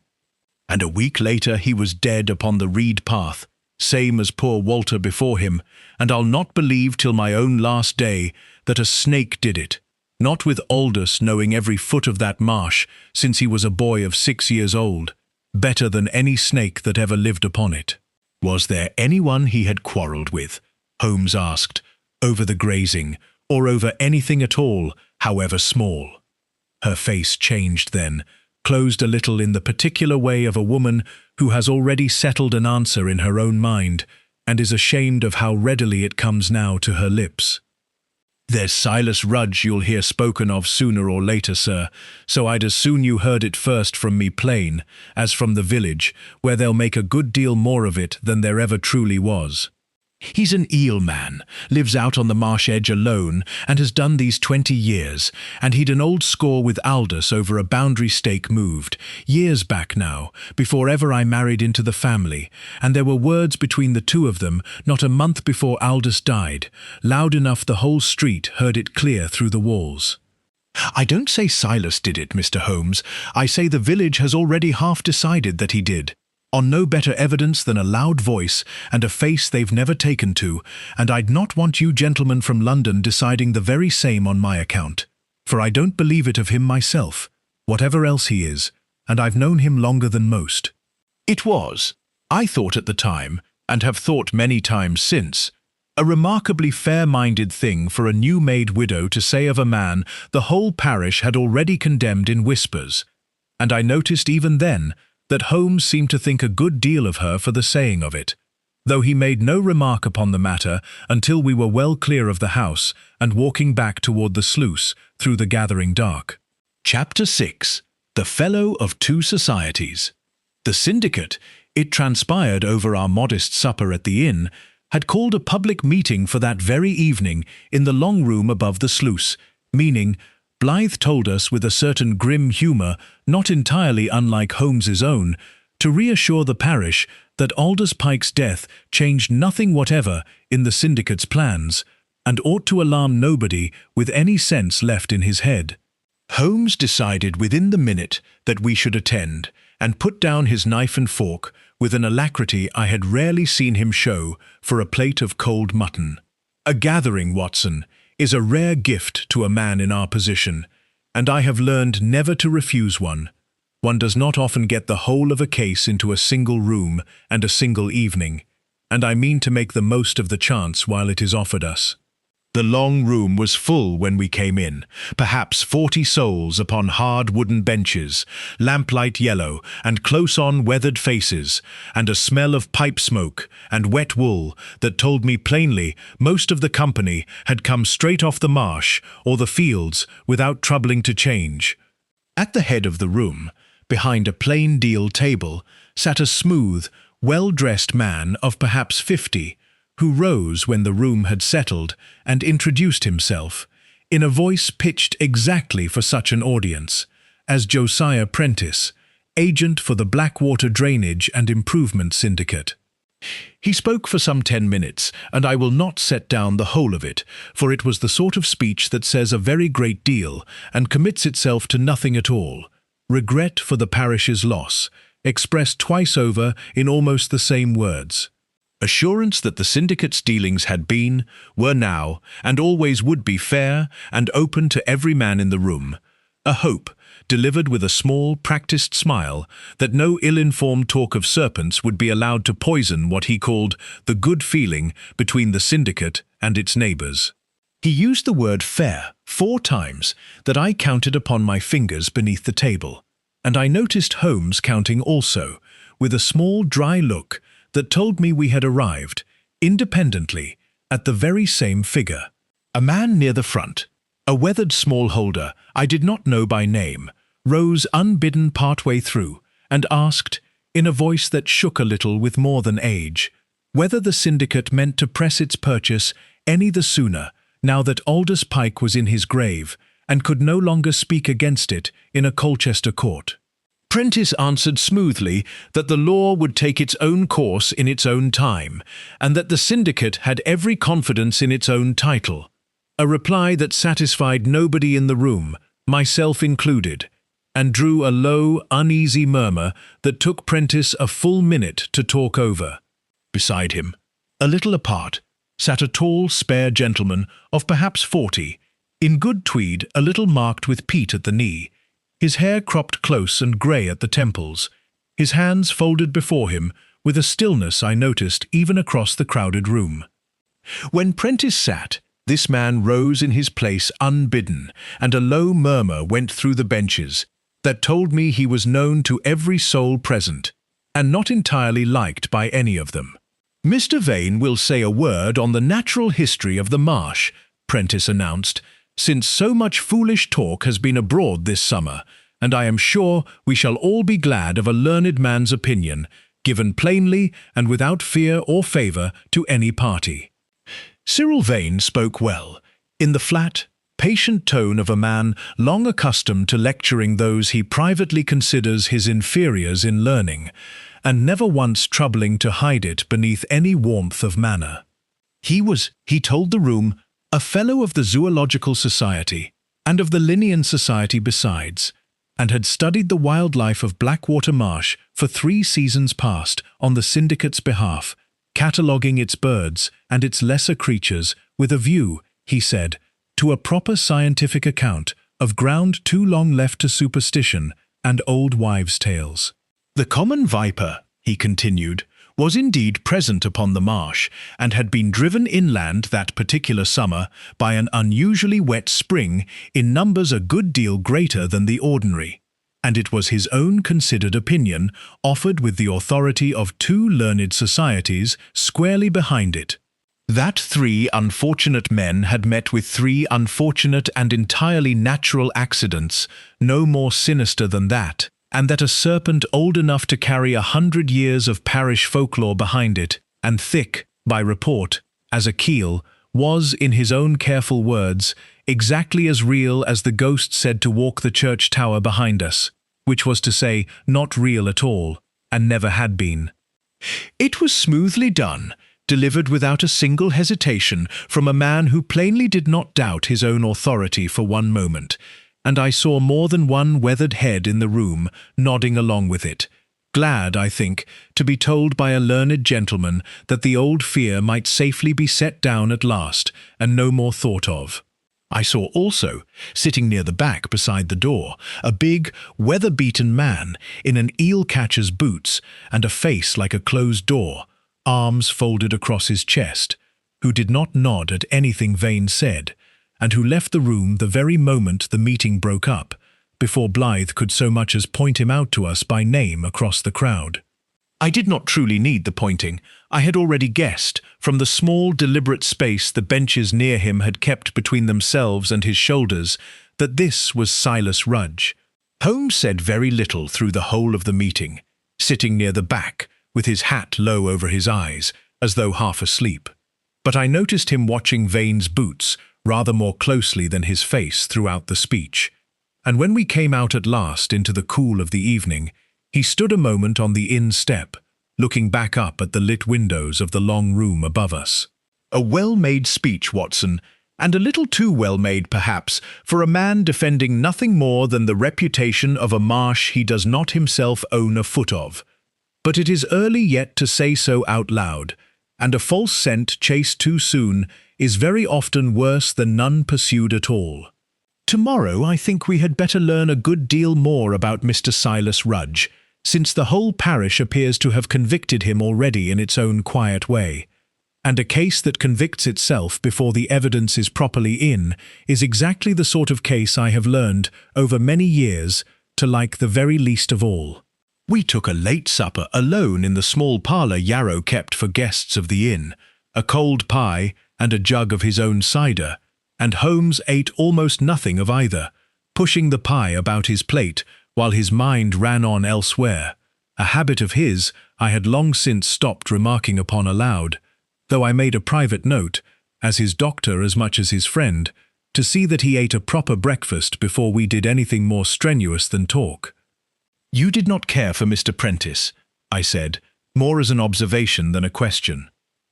And a week later he was dead upon the reed path, same as poor Walter before him, and I'll not believe till my own last day that a snake did it, not with Aldous knowing every foot of that marsh since he was a boy of 6 years old, better than any snake that ever lived upon it. Was there anyone he had quarrelled with? Holmes asked, over the grazing, or over anything at all, however small. Her face changed then, closed a little in the particular way of a woman who has already settled an answer in her own mind, and is ashamed of how readily it comes now to her lips. There's Silas Rudge you'll hear spoken of sooner or later, sir, so I'd as soon you heard it first from me plain, as from the village, where they'll make a good deal more of it than there ever truly was. He's an eel man, lives out on the marsh edge alone, and has done these 20 years, and he'd an old score with Aldous over a boundary stake moved, years back now, before ever I married into the family, and there were words between the two of them not a month before Aldous died, loud enough the whole street heard it clear through the walls. I don't say Silas did it, Mr. Holmes, I say the village has already half decided that he did. On no better evidence than a loud voice and a face they've never taken to, and I'd not want you gentlemen from London deciding the very same on my account, for I don't believe it of him myself, whatever else he is, and I've known him longer than most. It was, I thought at the time, and have thought many times since, a remarkably fair-minded thing for a new-made widow to say of a man the whole parish had already condemned in whispers, and I noticed even then that Holmes seemed to think a good deal of her for the saying of it, though he made no remark upon the matter until we were well clear of the house and walking back toward the sluice through the gathering dark. Chapter 6. The Fellow of Two Societies. The syndicate, it transpired over our modest supper at the inn, had called a public meeting for that very evening in the long room above the sluice, meaning, Blythe told us with a certain grim humour, not entirely unlike Holmes's own, to reassure the parish that Aldous Pike's death changed nothing whatever in the syndicate's plans, and ought to alarm nobody with any sense left in his head. Holmes decided within the minute that we should attend, and put down his knife and fork with an alacrity I had rarely seen him show for a plate of cold mutton. A gathering, Watson, is a rare gift to a man in our position, and I have learned never to refuse one. One does not often get the whole of a case into a single room and a single evening, and I mean to make the most of the chance while it is offered us. The long room was full when we came in, perhaps 40 souls upon hard wooden benches, lamplight yellow and close-on weathered faces, and a smell of pipe smoke and wet wool that told me plainly most of the company had come straight off the marsh or the fields without troubling to change. At the head of the room, behind a plain deal table, sat a smooth, well-dressed man of perhaps 50, who rose when the room had settled and introduced himself, in a voice pitched exactly for such an audience, as Josiah Prentice, agent for the Blackwater Drainage and Improvement Syndicate. He spoke for some 10 minutes, and I will not set down the whole of it, for it was the sort of speech that says a very great deal and commits itself to nothing at all. Regret for the parish's loss, expressed twice over in almost the same words. Assurance that the syndicate's dealings had been, were now, and always would be fair and open to every man in the room. A hope, delivered with a small, practiced smile, that no ill-informed talk of serpents would be allowed to poison what he called the good feeling between the syndicate and its neighbours. He used the word fair 4 times that I counted upon my fingers beneath the table, and I noticed Holmes counting also, with a small dry look that told me we had arrived, independently, at the very same figure. A man near the front, a weathered smallholder I did not know by name, rose unbidden partway through and asked, in a voice that shook a little with more than age, whether the syndicate meant to press its purchase any the sooner, now that Aldous Pike was in his grave and could no longer speak against it in a Colchester court. Prentice answered smoothly that the law would take its own course in its own time, and that the syndicate had every confidence in its own title. A reply that satisfied nobody in the room, myself included, and drew a low, uneasy murmur that took Prentice a full minute to talk over. Beside him, a little apart, sat a tall, spare gentleman of perhaps 40, in good tweed a little marked with peat at the knee, his hair cropped close and grey at the temples, his hands folded before him with a stillness I noticed even across the crowded room. When Prentice sat, this man rose in his place unbidden, and a low murmur went through the benches that told me he was known to every soul present, and not entirely liked by any of them. "Mr. Vane will say a word on the natural history of the marsh," Prentice announced, "since so much foolish talk has been abroad this summer, and I am sure we shall all be glad of a learned man's opinion, given plainly and without fear or favour to any party." Cyril Vane spoke well, in the flat, patient tone of a man long accustomed to lecturing those he privately considers his inferiors in learning, and never once troubling to hide it beneath any warmth of manner. He told the room, a Fellow of the Zoological Society, and of the Linnean Society besides, and had studied the wildlife of Blackwater Marsh for 3 seasons past on the syndicate's behalf, cataloguing its birds and its lesser creatures with a view, he said, to a proper scientific account of ground too long left to superstition and old wives' tales. The common viper, he continued, was indeed present upon the marsh, and had been driven inland that particular summer by an unusually wet spring in numbers a good deal greater than the ordinary, and it was his own considered opinion, offered with the authority of 2 learned societies squarely behind it, that 3 unfortunate men had met with 3 unfortunate and entirely natural accidents, no more sinister than that, and that a serpent old enough to carry 100 years of parish folklore behind it, and thick, by report, as a keel, was, in his own careful words, exactly as real as the ghost said to walk the church tower behind us, which was to say, not real at all, and never had been. It was smoothly done, delivered without a single hesitation from a man who plainly did not doubt his own authority for one moment, and I saw more than one weathered head in the room nodding along with it, glad, I think, to be told by a learned gentleman that the old fear might safely be set down at last and no more thought of. I saw also, sitting near the back beside the door, a big, weather-beaten man in an eel-catcher's boots and a face like a closed door, arms folded across his chest, who did not nod at anything Vane said, and who left the room the very moment the meeting broke up, before Blythe could so much as point him out to us by name across the crowd. I did not truly need the pointing. I had already guessed, from the small, deliberate space the benches near him had kept between themselves and his shoulders, that this was Silas Rudge. Holmes said very little through the whole of the meeting, sitting near the back, with his hat low over his eyes, as though half asleep. But I noticed him watching Vane's boots rather more closely than his face throughout the speech, and when we came out at last into the cool of the evening, He stood a moment on the inn step, looking back up at the lit windows of the long room above us. A well-made speech, Watson, and a little too well-made, perhaps, for a man defending nothing more than the reputation of a marsh he does not himself own a foot of. But it is early yet to say so out loud, and a false scent chased too soon is very often worse than none pursued at all. Tomorrow I think we had better learn a good deal more about Mr. Silas Rudge, since the whole parish appears to have convicted him already in its own quiet way. And a case that convicts itself before the evidence is properly in is exactly the sort of case I have learned, over many years, to like the very least of all. We took a late supper alone in the small parlour Yarrow kept for guests of the inn, a cold pie and a jug of his own cider, and Holmes ate almost nothing of either, pushing the pie about his plate while his mind ran on elsewhere, a habit of his I had long since stopped remarking upon aloud, though I made a private note, as his doctor as much as his friend, to see that he ate a proper breakfast before we did anything more strenuous than talk. "You did not care for Mr. Prentice," I said, more as an observation than a question.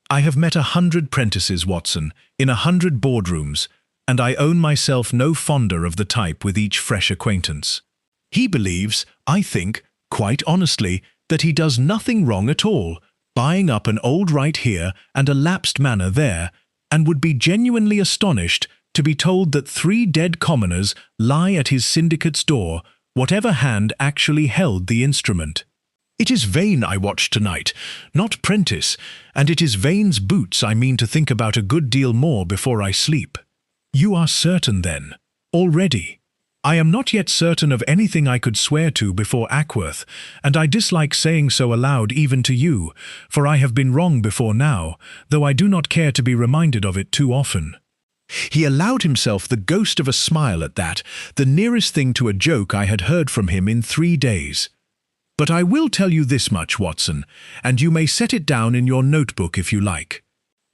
"I have met 100 Prentices, Watson, in 100 boardrooms, and I own myself no fonder of the type with each fresh acquaintance. He believes, I think, quite honestly, that he does nothing wrong at all, buying up an old right here and a lapsed manor there, and would be genuinely astonished to be told that 3 dead commoners lie at his syndicate's door, whatever hand actually held the instrument. It is Vane I watched tonight, not Prentice, and it is Vane's boots I mean to think about a good deal more before I sleep." "You are certain, then, already?" "I am not yet certain of anything I could swear to before Ackworth, and I dislike saying so aloud even to you, for I have been wrong before now, though I do not care to be reminded of it too often." He allowed himself the ghost of a smile at that, the nearest thing to a joke I had heard from him in 3 days. "But I will tell you this much, Watson, and you may set it down in your notebook if you like.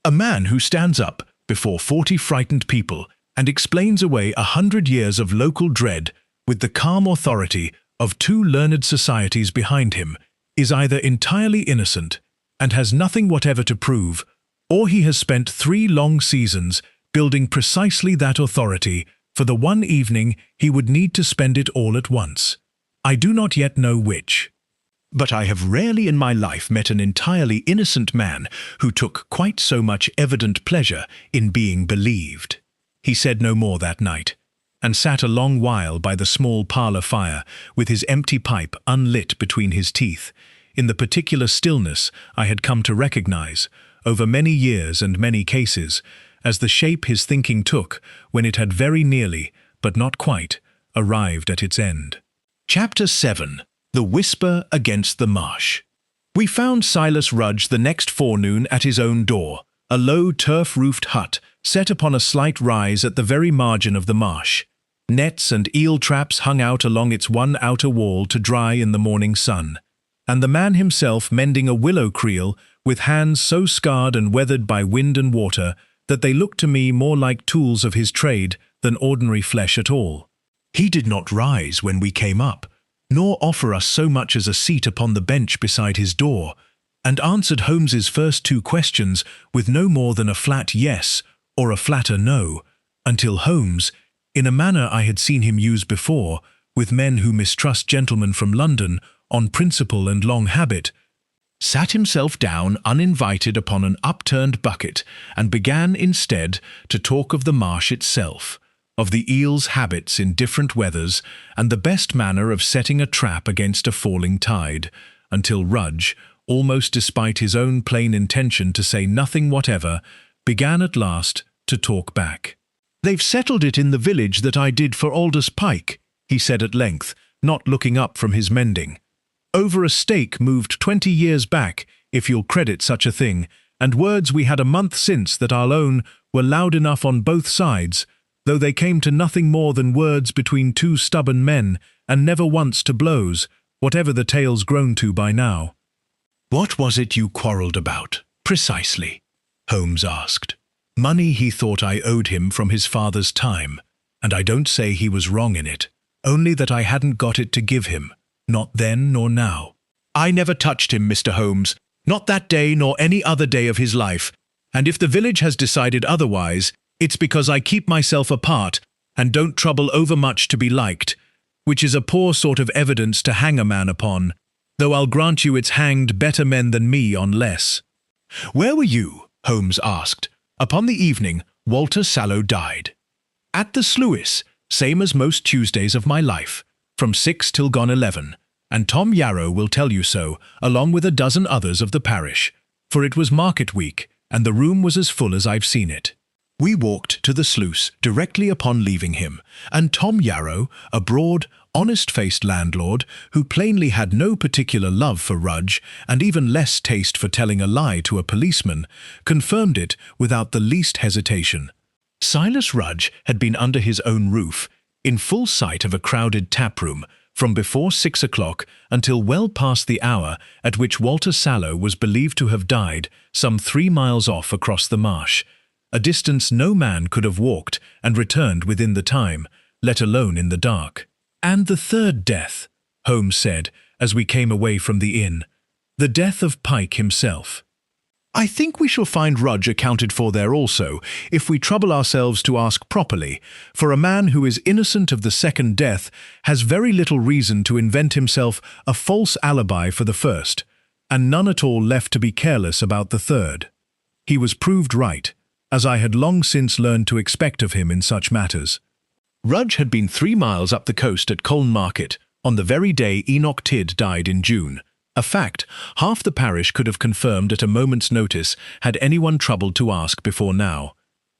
A man who stands up before 40 frightened people and explains away 100 years of local dread with the calm authority of 2 learned societies behind him is either entirely innocent and has nothing whatever to prove, or he has spent 3 long seasons building precisely that authority for the one evening he would need to spend it all at once. I do not yet know which. But I have rarely in my life met an entirely innocent man who took quite so much evident pleasure in being believed." He said no more that night, and sat a long while by the small parlour fire with his empty pipe unlit between his teeth, in the particular stillness I had come to recognize, over many years and many cases, as the shape his thinking took when it had very nearly, but not quite, arrived at its end. Chapter 7. The Whisper Against the Marsh. We found Silas Rudge the next forenoon at his own door, a low turf-roofed hut set upon a slight rise at the very margin of the marsh. Nets and eel traps hung out along its one outer wall to dry in the morning sun, and the man himself mending a willow creel with hands so scarred and weathered by wind and water that they looked to me more like tools of his trade than ordinary flesh at all. He did not rise when we came up, nor offer us so much as a seat upon the bench beside his door, and answered Holmes's first 2 questions with no more than a flat yes or a flatter no, until Holmes, in a manner I had seen him use before, with men who mistrust gentlemen from London on principle and long habit, sat himself down uninvited upon an upturned bucket and began instead to talk of the marsh itself, of the eel's habits in different weathers, and the best manner of setting a trap against a falling tide, until Rudge, almost despite his own plain intention to say nothing whatever, began at last to talk back. "They've settled it in the village that I did for Aldous Pike," he said at length, not looking up from his mending. "Over a stake moved 20 years back, if you'll credit such a thing, and words we had a month since that I'll own were loud enough on both sides, though they came to nothing more than words between 2 stubborn men, and never once to blows, whatever the tale's grown to by now." "What was it you quarrelled about, precisely?" Holmes asked. "Money he thought I owed him from his father's time, and I don't say he was wrong in it, only that I hadn't got it to give him. Not then nor now. I never touched him, Mr. Holmes, not that day nor any other day of his life, and if the village has decided otherwise, it's because I keep myself apart and don't trouble overmuch to be liked, which is a poor sort of evidence to hang a man upon, though I'll grant you it's hanged better men than me on less. Where were you, Holmes asked, upon the evening Walter Sallow died? At the sluice, same as most Tuesdays of my life, from 6 till gone 11, and Tom Yarrow will tell you so, along with a dozen others of the parish, for it was market week, and the room was as full as I've seen it. We walked to the sluice directly upon leaving him, and Tom Yarrow, a broad, honest-faced landlord who plainly had no particular love for Rudge and even less taste for telling a lie to a policeman, confirmed it without the least hesitation. Silas Rudge had been under his own roof, in full sight of a crowded taproom, from before 6 o'clock until well past the hour at which Walter Sallow was believed to have died, some 3 miles off across the marsh, a distance no man could have walked and returned within the time, let alone in the dark. And the third death, Holmes said, as we came away from the inn, the death of Pike himself. I think we shall find Rudge accounted for there also, if we trouble ourselves to ask properly, for a man who is innocent of the second death has very little reason to invent himself a false alibi for the first, and none at all left to be careless about the third. He was proved right, as I had long since learned to expect of him in such matters. Rudge had been 3 miles up the coast at Colne Market, on the very day Enoch Tidd died in June, a fact half the parish could have confirmed at a moment's notice had anyone troubled to ask before now,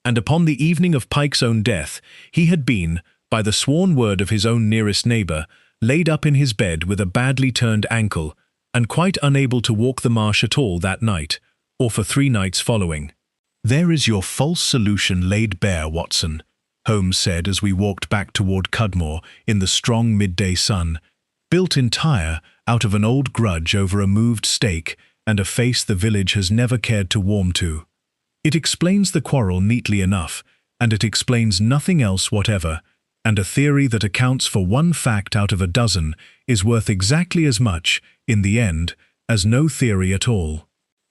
and upon the evening of Pike's own death he had been, by the sworn word of his own nearest neighbour, laid up in his bed with a badly turned ankle, and quite unable to walk the marsh at all that night, or for 3 nights following. There is your false solution laid bare, Watson, Holmes said as we walked back toward Cudmore in the strong midday sun, built entire out of an old grudge over a moved stake and a face the village has never cared to warm to. It explains the quarrel neatly enough, and it explains nothing else whatever, and a theory that accounts for 1 fact out of a dozen is worth exactly as much, in the end, as no theory at all.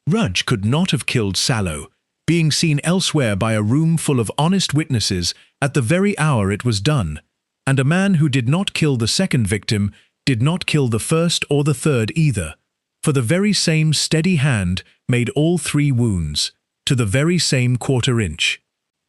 Rudge could not have killed Sallow, being seen elsewhere by a room full of honest witnesses at the very hour it was done, and a man who did not kill the second victim did not kill the first or the third either, for the very same steady hand made all 3 wounds, to the very same 1/4 inch.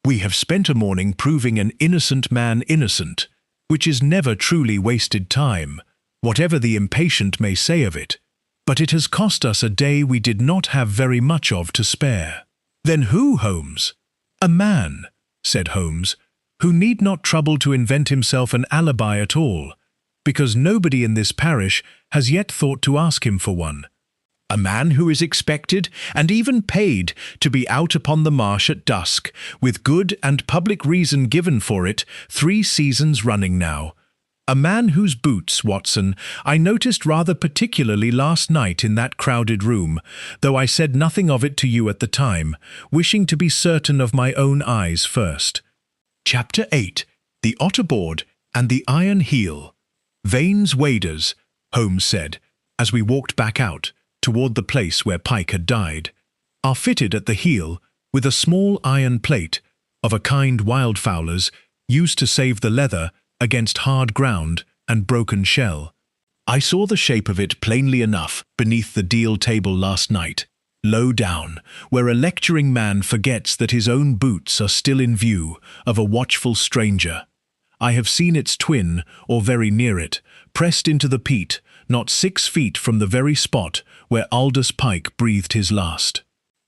We have spent a morning proving an innocent man innocent, which is never truly wasted time, whatever the impatient may say of it, but it has cost us a day we did not have very much of to spare. Then who, Holmes? A man, said Holmes, who need not trouble to invent himself an alibi at all, because nobody in this parish has yet thought to ask him for one. A man who is expected, and even paid, to be out upon the marsh at dusk, with good and public reason given for it, 3 seasons running now. A man whose boots, Watson, I noticed rather particularly last night in that crowded room, though I said nothing of it to you at the time, wishing to be certain of my own eyes first. Chapter 8. The Otterboard and the Iron Heel. Vane's waders, Holmes said, as we walked back out, toward the place where Pike had died, are fitted at the heel with a small iron plate, of a kind wildfowler's, used to save the leather against hard ground and broken shell. I saw the shape of it plainly enough beneath the deal table last night, low down, where a lecturing man forgets that his own boots are still in view of a watchful stranger. I have seen its twin, or very near it, pressed into the peat, not 6 feet from the very spot where Aldous Pike breathed his last.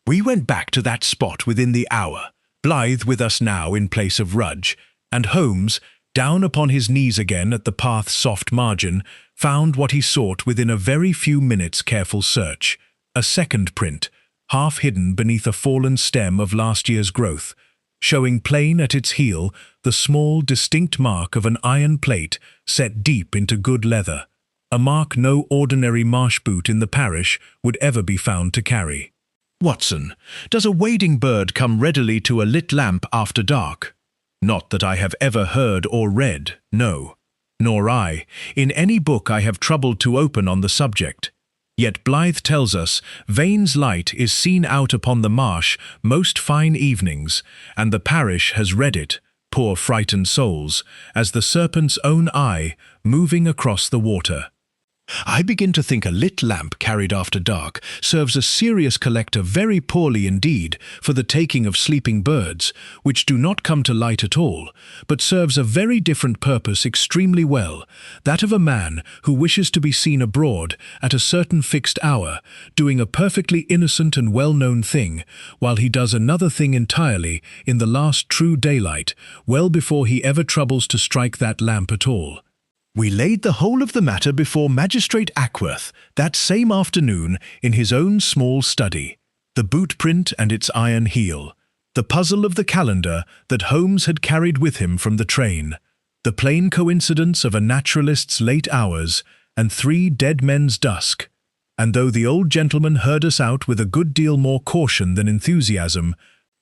We went back to that spot within the hour, Blythe with us now in place of Rudge, and Holmes, down upon his knees again at the path's soft margin, found what he sought within a very few minutes' careful search, a second print, half hidden beneath a fallen stem of last year's growth, showing plain at its heel the small, distinct mark of an iron plate set deep into good leather, a mark no ordinary marsh boot in the parish would ever be found to carry. Watson, does a wading bird come readily to a lit lamp after dark? Not that I have ever heard or read, no. nor I, in any book I have troubled to open on the subject. Yet Blythe tells us, Vane's light is seen out upon the marsh most fine evenings, and the parish has read it, poor frightened souls, as the serpent's own eye moving across the water. I begin to think a lit lamp carried after dark serves a serious collector very poorly indeed for the taking of sleeping birds, which do not come to light at all, but serves a very different purpose extremely well, that of a man who wishes to be seen abroad at a certain fixed hour, doing a perfectly innocent and well-known thing, while he does another thing entirely in the last true daylight, well before he ever troubles to strike that lamp at all. We laid the whole of the matter before Magistrate Ackworth that same afternoon in his own small study, the boot print and its iron heel, the puzzle of the calendar that Holmes had carried with him from the train, the plain coincidence of a naturalist's late hours and 3 dead men's dusk, and though the old gentleman heard us out with a good deal more caution than enthusiasm,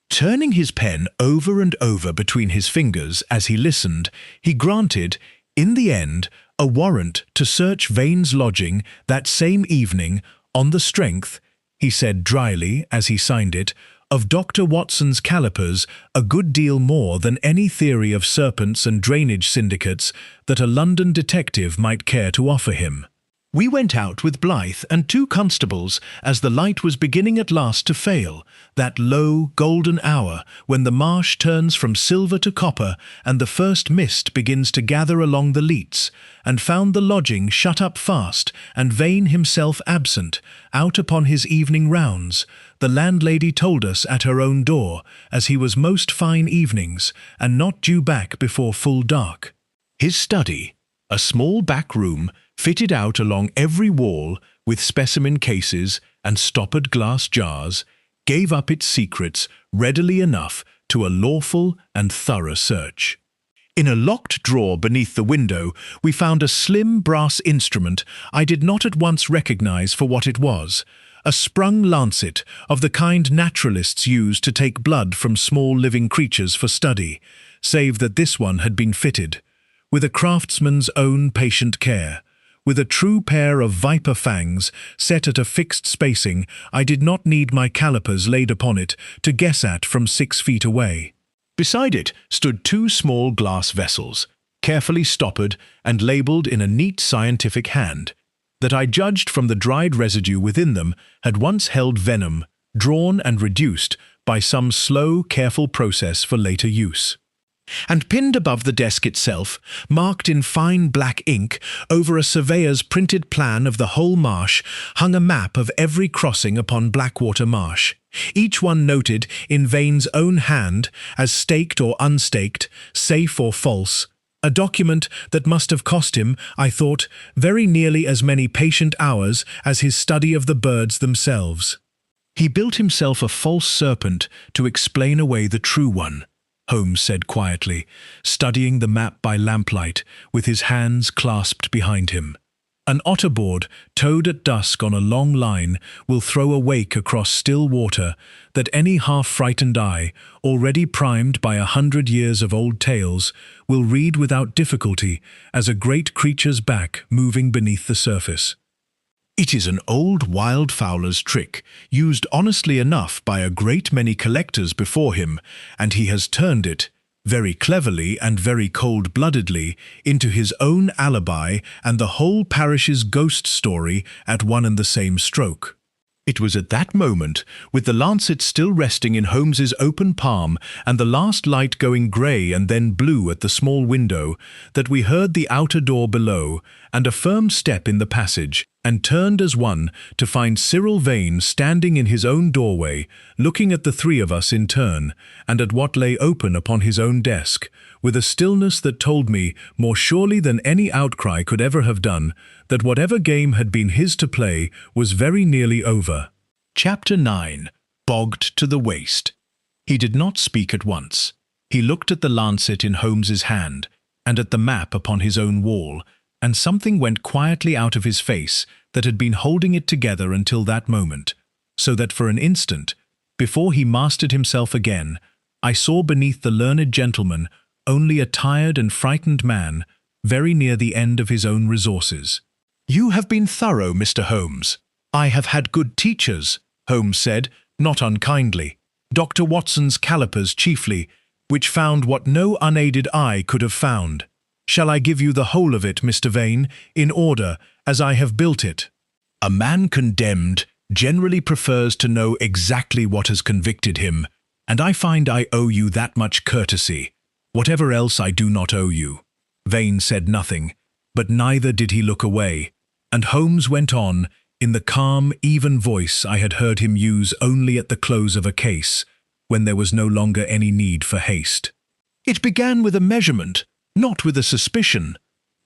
turning his pen over and over between his fingers as he listened, he granted, in the end, a warrant to search Vane's lodging that same evening on the strength, he said dryly as he signed it, of Dr. Watson's calipers a good deal more than any theory of serpents and drainage syndicates that a London detective might care to offer him. We went out with Blythe and 2 constables as the light was beginning at last to fail, that low, golden hour when the marsh turns from silver to copper and the first mist begins to gather along the leats, and found the lodging shut up fast and Vane himself absent, out upon his evening rounds, the landlady told us at her own door, as he was most fine evenings, and not due back before full dark. His study, a small back room, fitted out along every wall with specimen cases and stoppered glass jars, gave up its secrets readily enough to a lawful and thorough search. In a locked drawer beneath the window we found a slim brass instrument I did not at once recognize for what it was, a sprung lancet of the kind naturalists use to take blood from small living creatures for study, save that this one had been fitted, with a craftsman's own patient care, with a true pair of viper fangs set at a fixed spacing I did not need my calipers laid upon it to guess at from 6 feet away. Beside it stood 2 small glass vessels, carefully stoppered and labelled in a neat scientific hand, that I judged from the dried residue within them had once held venom, drawn and reduced by some slow, careful process for later use. And pinned above the desk itself, marked in fine black ink over a surveyor's printed plan of the whole marsh, hung a map of every crossing upon Blackwater Marsh, each one noted in Vane's own hand as staked or unstaked, safe or false, a document that must have cost him, I thought, very nearly as many patient hours as his study of the birds themselves. He built himself a false serpent to explain away the true one, Holmes said quietly, studying the map by lamplight, with his hands clasped behind him. An otterboard, towed at dusk on a long line, will throw a wake across still water that any half-frightened eye, already primed by 100 years of old tales, will read without difficulty as a great creature's back moving beneath the surface. It is an old wildfowler's trick, used honestly enough by a great many collectors before him, and he has turned it, very cleverly and very cold-bloodedly, into his own alibi and the whole parish's ghost story at one and the same stroke. It was at that moment, with the lancet still resting in Holmes's open palm and the last light going grey and then blue at the small window, that we heard the outer door below and a firm step in the passage, and turned as one to find Cyril Vane standing in his own doorway, looking at the 3 of us in turn, and at what lay open upon his own desk, with a stillness that told me, more surely than any outcry could ever have done, that whatever game had been his to play was very nearly over. Chapter 9. Bogged to the waist. He did not speak at once. He looked at the lancet in Holmes's hand, and at the map upon his own wall, and something went quietly out of his face that had been holding it together until that moment, so that for an instant, before he mastered himself again, I saw beneath the learned gentleman only a tired and frightened man, very near the end of his own resources. "You have been thorough, Mr. Holmes." "I have had good teachers," Holmes said, not unkindly. "Dr. Watson's calipers chiefly, which found what no unaided eye could have found. Shall I give you the whole of it, Mr. Vane, in order, as I have built it?" A man condemned generally prefers to know exactly what has convicted him, and I find I owe you that much courtesy. Whatever else I do not owe you. Vane said nothing, but neither did he look away, and Holmes went on, in the calm, even voice I had heard him use only at the close of a case, when there was no longer any need for haste. "It began with a measurement, not with a suspicion.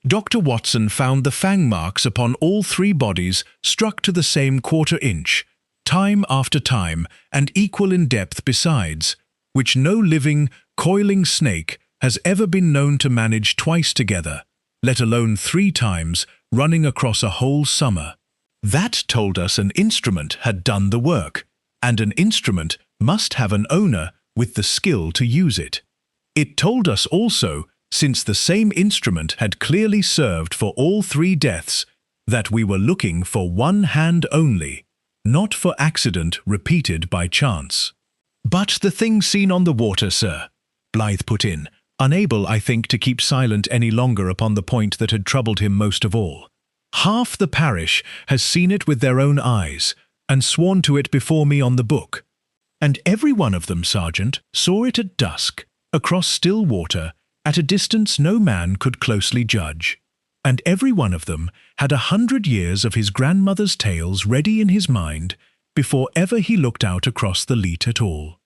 Dr. Watson found the fang marks upon all three bodies struck to the same quarter-inch, time after time, and equal in depth besides, which no living, coiling snake has ever been known to manage twice together, let alone 3 times, running across a whole summer. That told us an instrument had done the work, and an instrument must have an owner with the skill to use it. It told us also, since the same instrument had clearly served for all 3 deaths, that we were looking for one hand only, not for accident repeated by chance." "But the thing seen on the water, sir," Blythe put in, unable, I think, to keep silent any longer upon the point that had troubled him most of all. "Half the parish has seen it with their own eyes, and sworn to it before me on the book. And every one of them, Sergeant, saw it at dusk, across still water, at a distance no man could closely judge. And every one of them had 100 years of his grandmother's tales ready in his mind before ever he looked out across the Leat at all.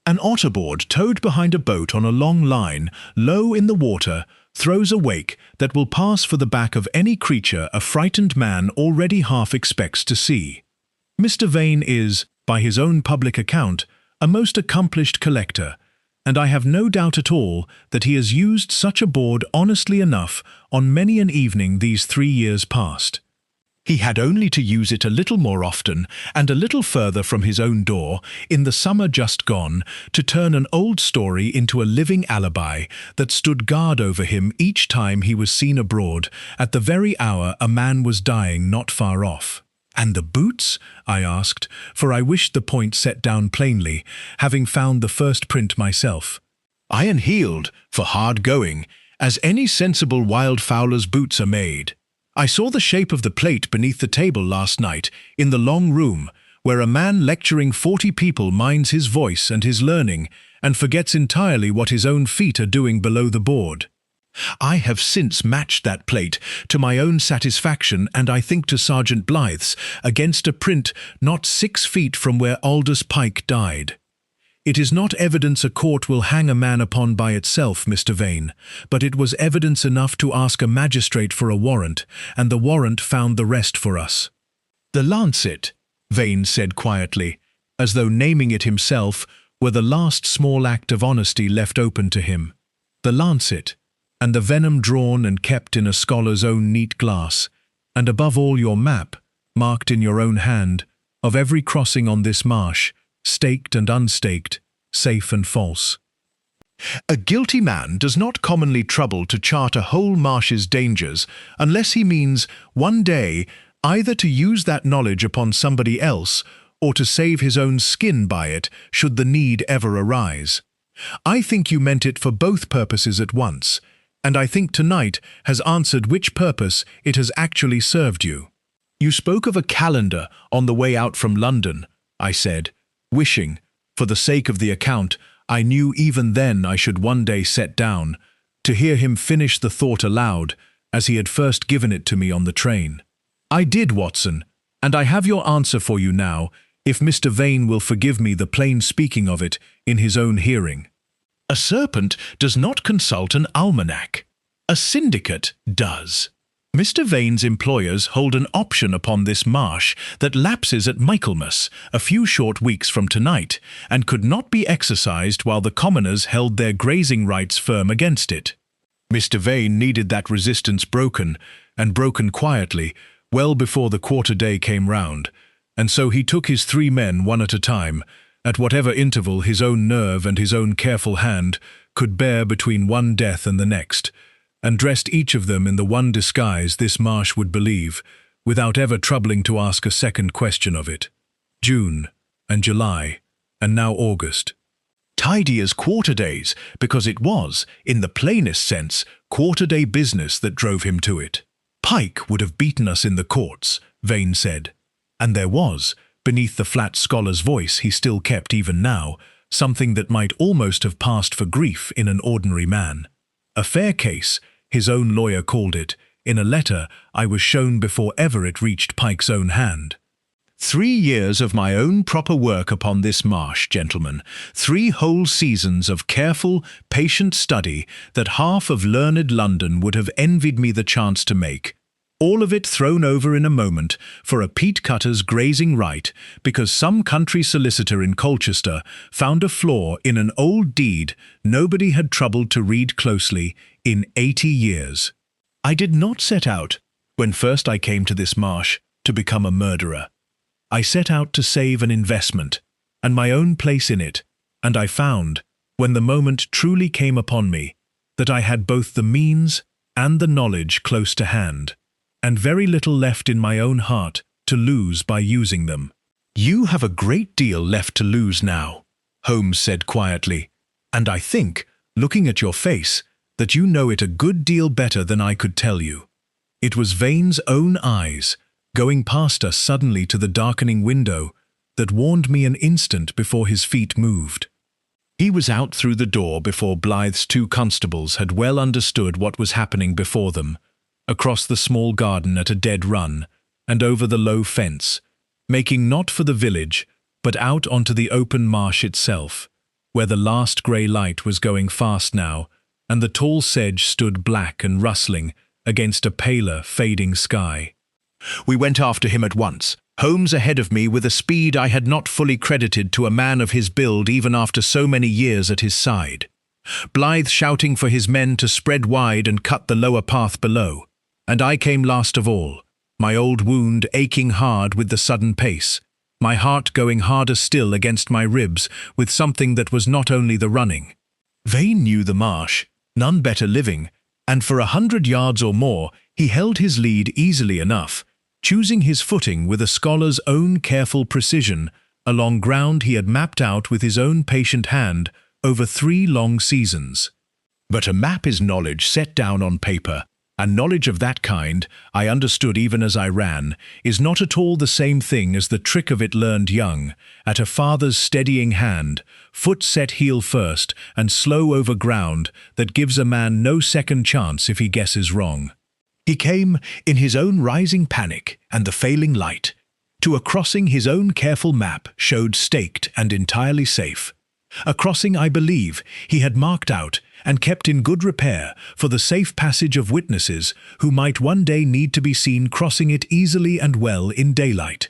An otterboard towed behind a boat on a long line, low in the water, throws a wake that will pass for the back of any creature a frightened man already half expects to see. Mr. Vane is, by his own public account, a most accomplished collector, and I have no doubt at all that he has used such a board honestly enough on many an evening these 3 years past. He had only to use it a little more often, and a little further from his own door, in the summer just gone, to turn an old story into a living alibi that stood guard over him each time he was seen abroad, at the very hour a man was dying not far off. "And the boots?" I asked, for I wished the point set down plainly, having found the first print myself. "Iron-heeled, for hard going, as any sensible wildfowler's boots are made. I saw the shape of the plate beneath the table last night, in the long room, where a man lecturing 40 people minds his voice and his learning, and forgets entirely what his own feet are doing below the board. I have since matched that plate to my own satisfaction, and I think to Sergeant Blythe's, against a print not 6 feet from where Aldous Pike died. It is not evidence a court will hang a man upon by itself, Mr. Vane, but it was evidence enough to ask a magistrate for a warrant, and the warrant found the rest for us." "The lancet," Vane said quietly, as though naming it himself were the last small act of honesty left open to him. "The lancet, and the venom drawn and kept in a scholar's own neat glass, and above all your map, marked in your own hand, of every crossing on this marsh, staked and unstaked, safe and false. A guilty man does not commonly trouble to chart a whole marsh's dangers unless he means, one day, either to use that knowledge upon somebody else or to save his own skin by it should the need ever arise. I think you meant it for both purposes at once, and I think tonight has answered which purpose it has actually served you. You spoke of a calendar on the way out from London, I said, wishing, for the sake of the account I knew even then I should one day set down, to hear him finish the thought aloud, as he had first given it to me on the train. I did, Watson, and I have your answer for you now, if Mr. Vane will forgive me the plain speaking of it in his own hearing. A serpent does not consult an almanac. A syndicate does. Mr. Vane's employers hold an option upon this marsh that lapses at Michaelmas, a few short weeks from tonight, and could not be exercised while the commoners held their grazing rights firm against it. Mr. Vane needed that resistance broken, and broken quietly, well before the quarter-day came round, and so he took his 3 men one at a time, at whatever interval his own nerve and his own careful hand could bear between one death and the next, and dressed each of them in the one disguise this marsh would believe, without ever troubling to ask a second question of it. June, and July, and now August. Tidy as quarter days, because it was, in the plainest sense, quarter-day business that drove him to it. Pike would have beaten us in the courts, Vane said. And there was, beneath the flat scholar's voice he still kept even now, something that might almost have passed for grief in an ordinary man. A fair case, his own lawyer called it, in a letter I was shown before ever it reached Pike's own hand. 3 years of my own proper work upon this marsh, gentlemen, 3 whole seasons of careful, patient study that half of learned London would have envied me the chance to make. All of it thrown over in a moment for a peat cutter's grazing right because some country solicitor in Colchester found a flaw in an old deed nobody had troubled to read closely in 80 years. I did not set out, when first I came to this marsh, to become a murderer. I set out to save an investment, and my own place in it, and I found, when the moment truly came upon me, that I had both the means and the knowledge close to hand, and very little left in my own heart to lose by using them. You have a great deal left to lose now, Holmes said quietly, and I think, looking at your face, that you know it a good deal better than I could tell you. It was Vane's own eyes, going past us suddenly to the darkening window, that warned me an instant before his feet moved. He was out through the door before Blythe's 2 constables had well understood what was happening before them, across the small garden at a dead run, and over the low fence, making not for the village, but out onto the open marsh itself, where the last grey light was going fast now, and the tall sedge stood black and rustling against a paler, fading sky. We went after him at once, Holmes ahead of me with a speed I had not fully credited to a man of his build even after so many years at his side. Blythe shouting for his men to spread wide and cut the lower path below, and I came last of all, my old wound aching hard with the sudden pace, my heart going harder still against my ribs with something that was not only the running. Vane knew the marsh, none better living, and for 100 yards or more he held his lead easily enough, choosing his footing with a scholar's own careful precision along ground he had mapped out with his own patient hand over 3 long seasons. But a map is knowledge set down on paper, and knowledge of that kind, I understood even as I ran, is not at all the same thing as the trick of it learned young, at a father's steadying hand, foot set heel first and slow over ground that gives a man no second chance if he guesses wrong. He came, in his own rising panic and the failing light, to a crossing his own careful map showed staked and entirely safe. A crossing, I believe, he had marked out and kept in good repair for the safe passage of witnesses who might one day need to be seen crossing it easily and well in daylight,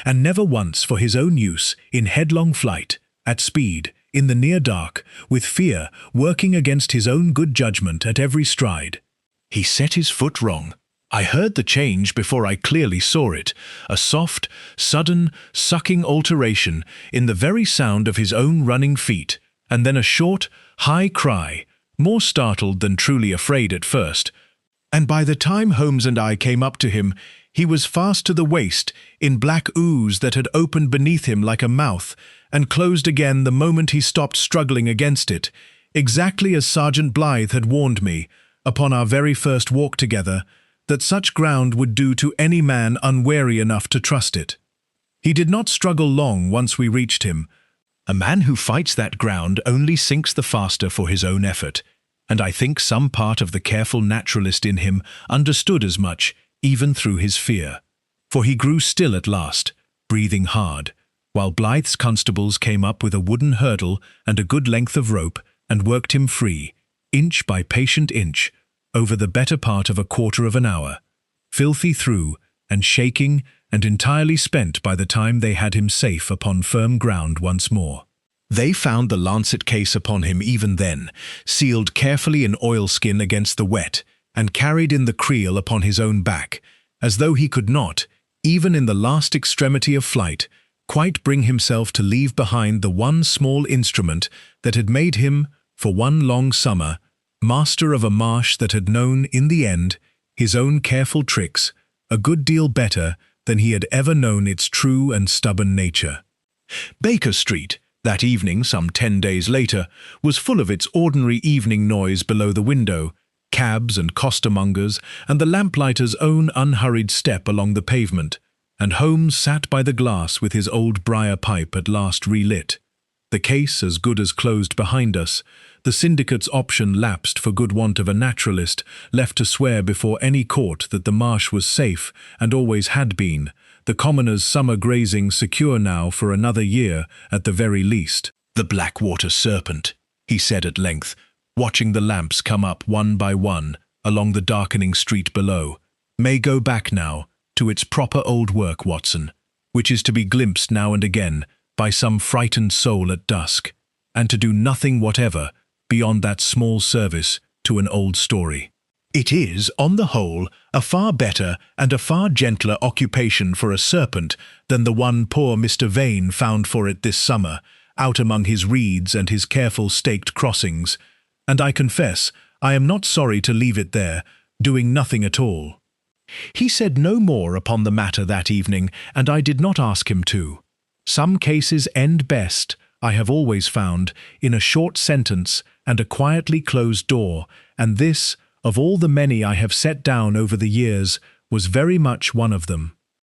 and never once for his own use in headlong flight, at speed, in the near dark, with fear working against his own good judgment at every stride. He set his foot wrong. I heard the change before I clearly saw it, a soft, sudden, sucking alteration in the very sound of his own running feet, and then a short, high cry, more startled than truly afraid at first, and by the time Holmes and I came up to him, he was fast to the waist in black ooze that had opened beneath him like a mouth, and closed again the moment he stopped struggling against it, exactly as Sergeant Blythe had warned me, upon our very first walk together, that such ground would do to any man unwary enough to trust it. He did not struggle long once we reached him. A man who fights that ground only sinks the faster for his own effort, and I think some part of the careful naturalist in him understood as much, even through his fear. For he grew still at last, breathing hard, while Blythe's constables came up with a wooden hurdle and a good length of rope and worked him free, inch by patient inch, over the better part of a quarter of an hour, filthy through and shaking and entirely spent by the time they had him safe upon firm ground once more. They found the lancet case upon him even then, sealed carefully in oilskin against the wet, and carried in the creel upon his own back, as though he could not, even in the last extremity of flight, quite bring himself to leave behind the one small instrument that had made him, for one long summer, master of a marsh that had known, in the end, his own careful tricks a good deal better than he had ever known its true and stubborn nature. Baker Street, that evening some 10 days later, was full of its ordinary evening noise below the window, cabs and costermongers, and the lamplighter's own unhurried step along the pavement, and Holmes sat by the glass with his old briar pipe at last relit. The case as good as closed behind us, the syndicate's option lapsed for good want of a naturalist left to swear before any court that the marsh was safe and always had been, the commoners' summer grazing secure now for another year at the very least. "The Blackwater serpent," he said at length, watching the lamps come up one by one along the darkening street below, "may go back now to its proper old work, Watson, which is to be glimpsed now and again by some frightened soul at dusk, and to do nothing whatever beyond that small service to an old story. It is, on the whole, a far better and a far gentler occupation for a serpent than the one poor Mr. Vane found for it this summer, out among his reeds and his careful staked crossings, and I confess I am not sorry to leave it there, doing nothing at all." He said no more upon the matter that evening, and I did not ask him to. Some cases end best, I have always found, in a short sentence and a quietly closed door, and this, of all the many I have set down over the years, was very much one of them.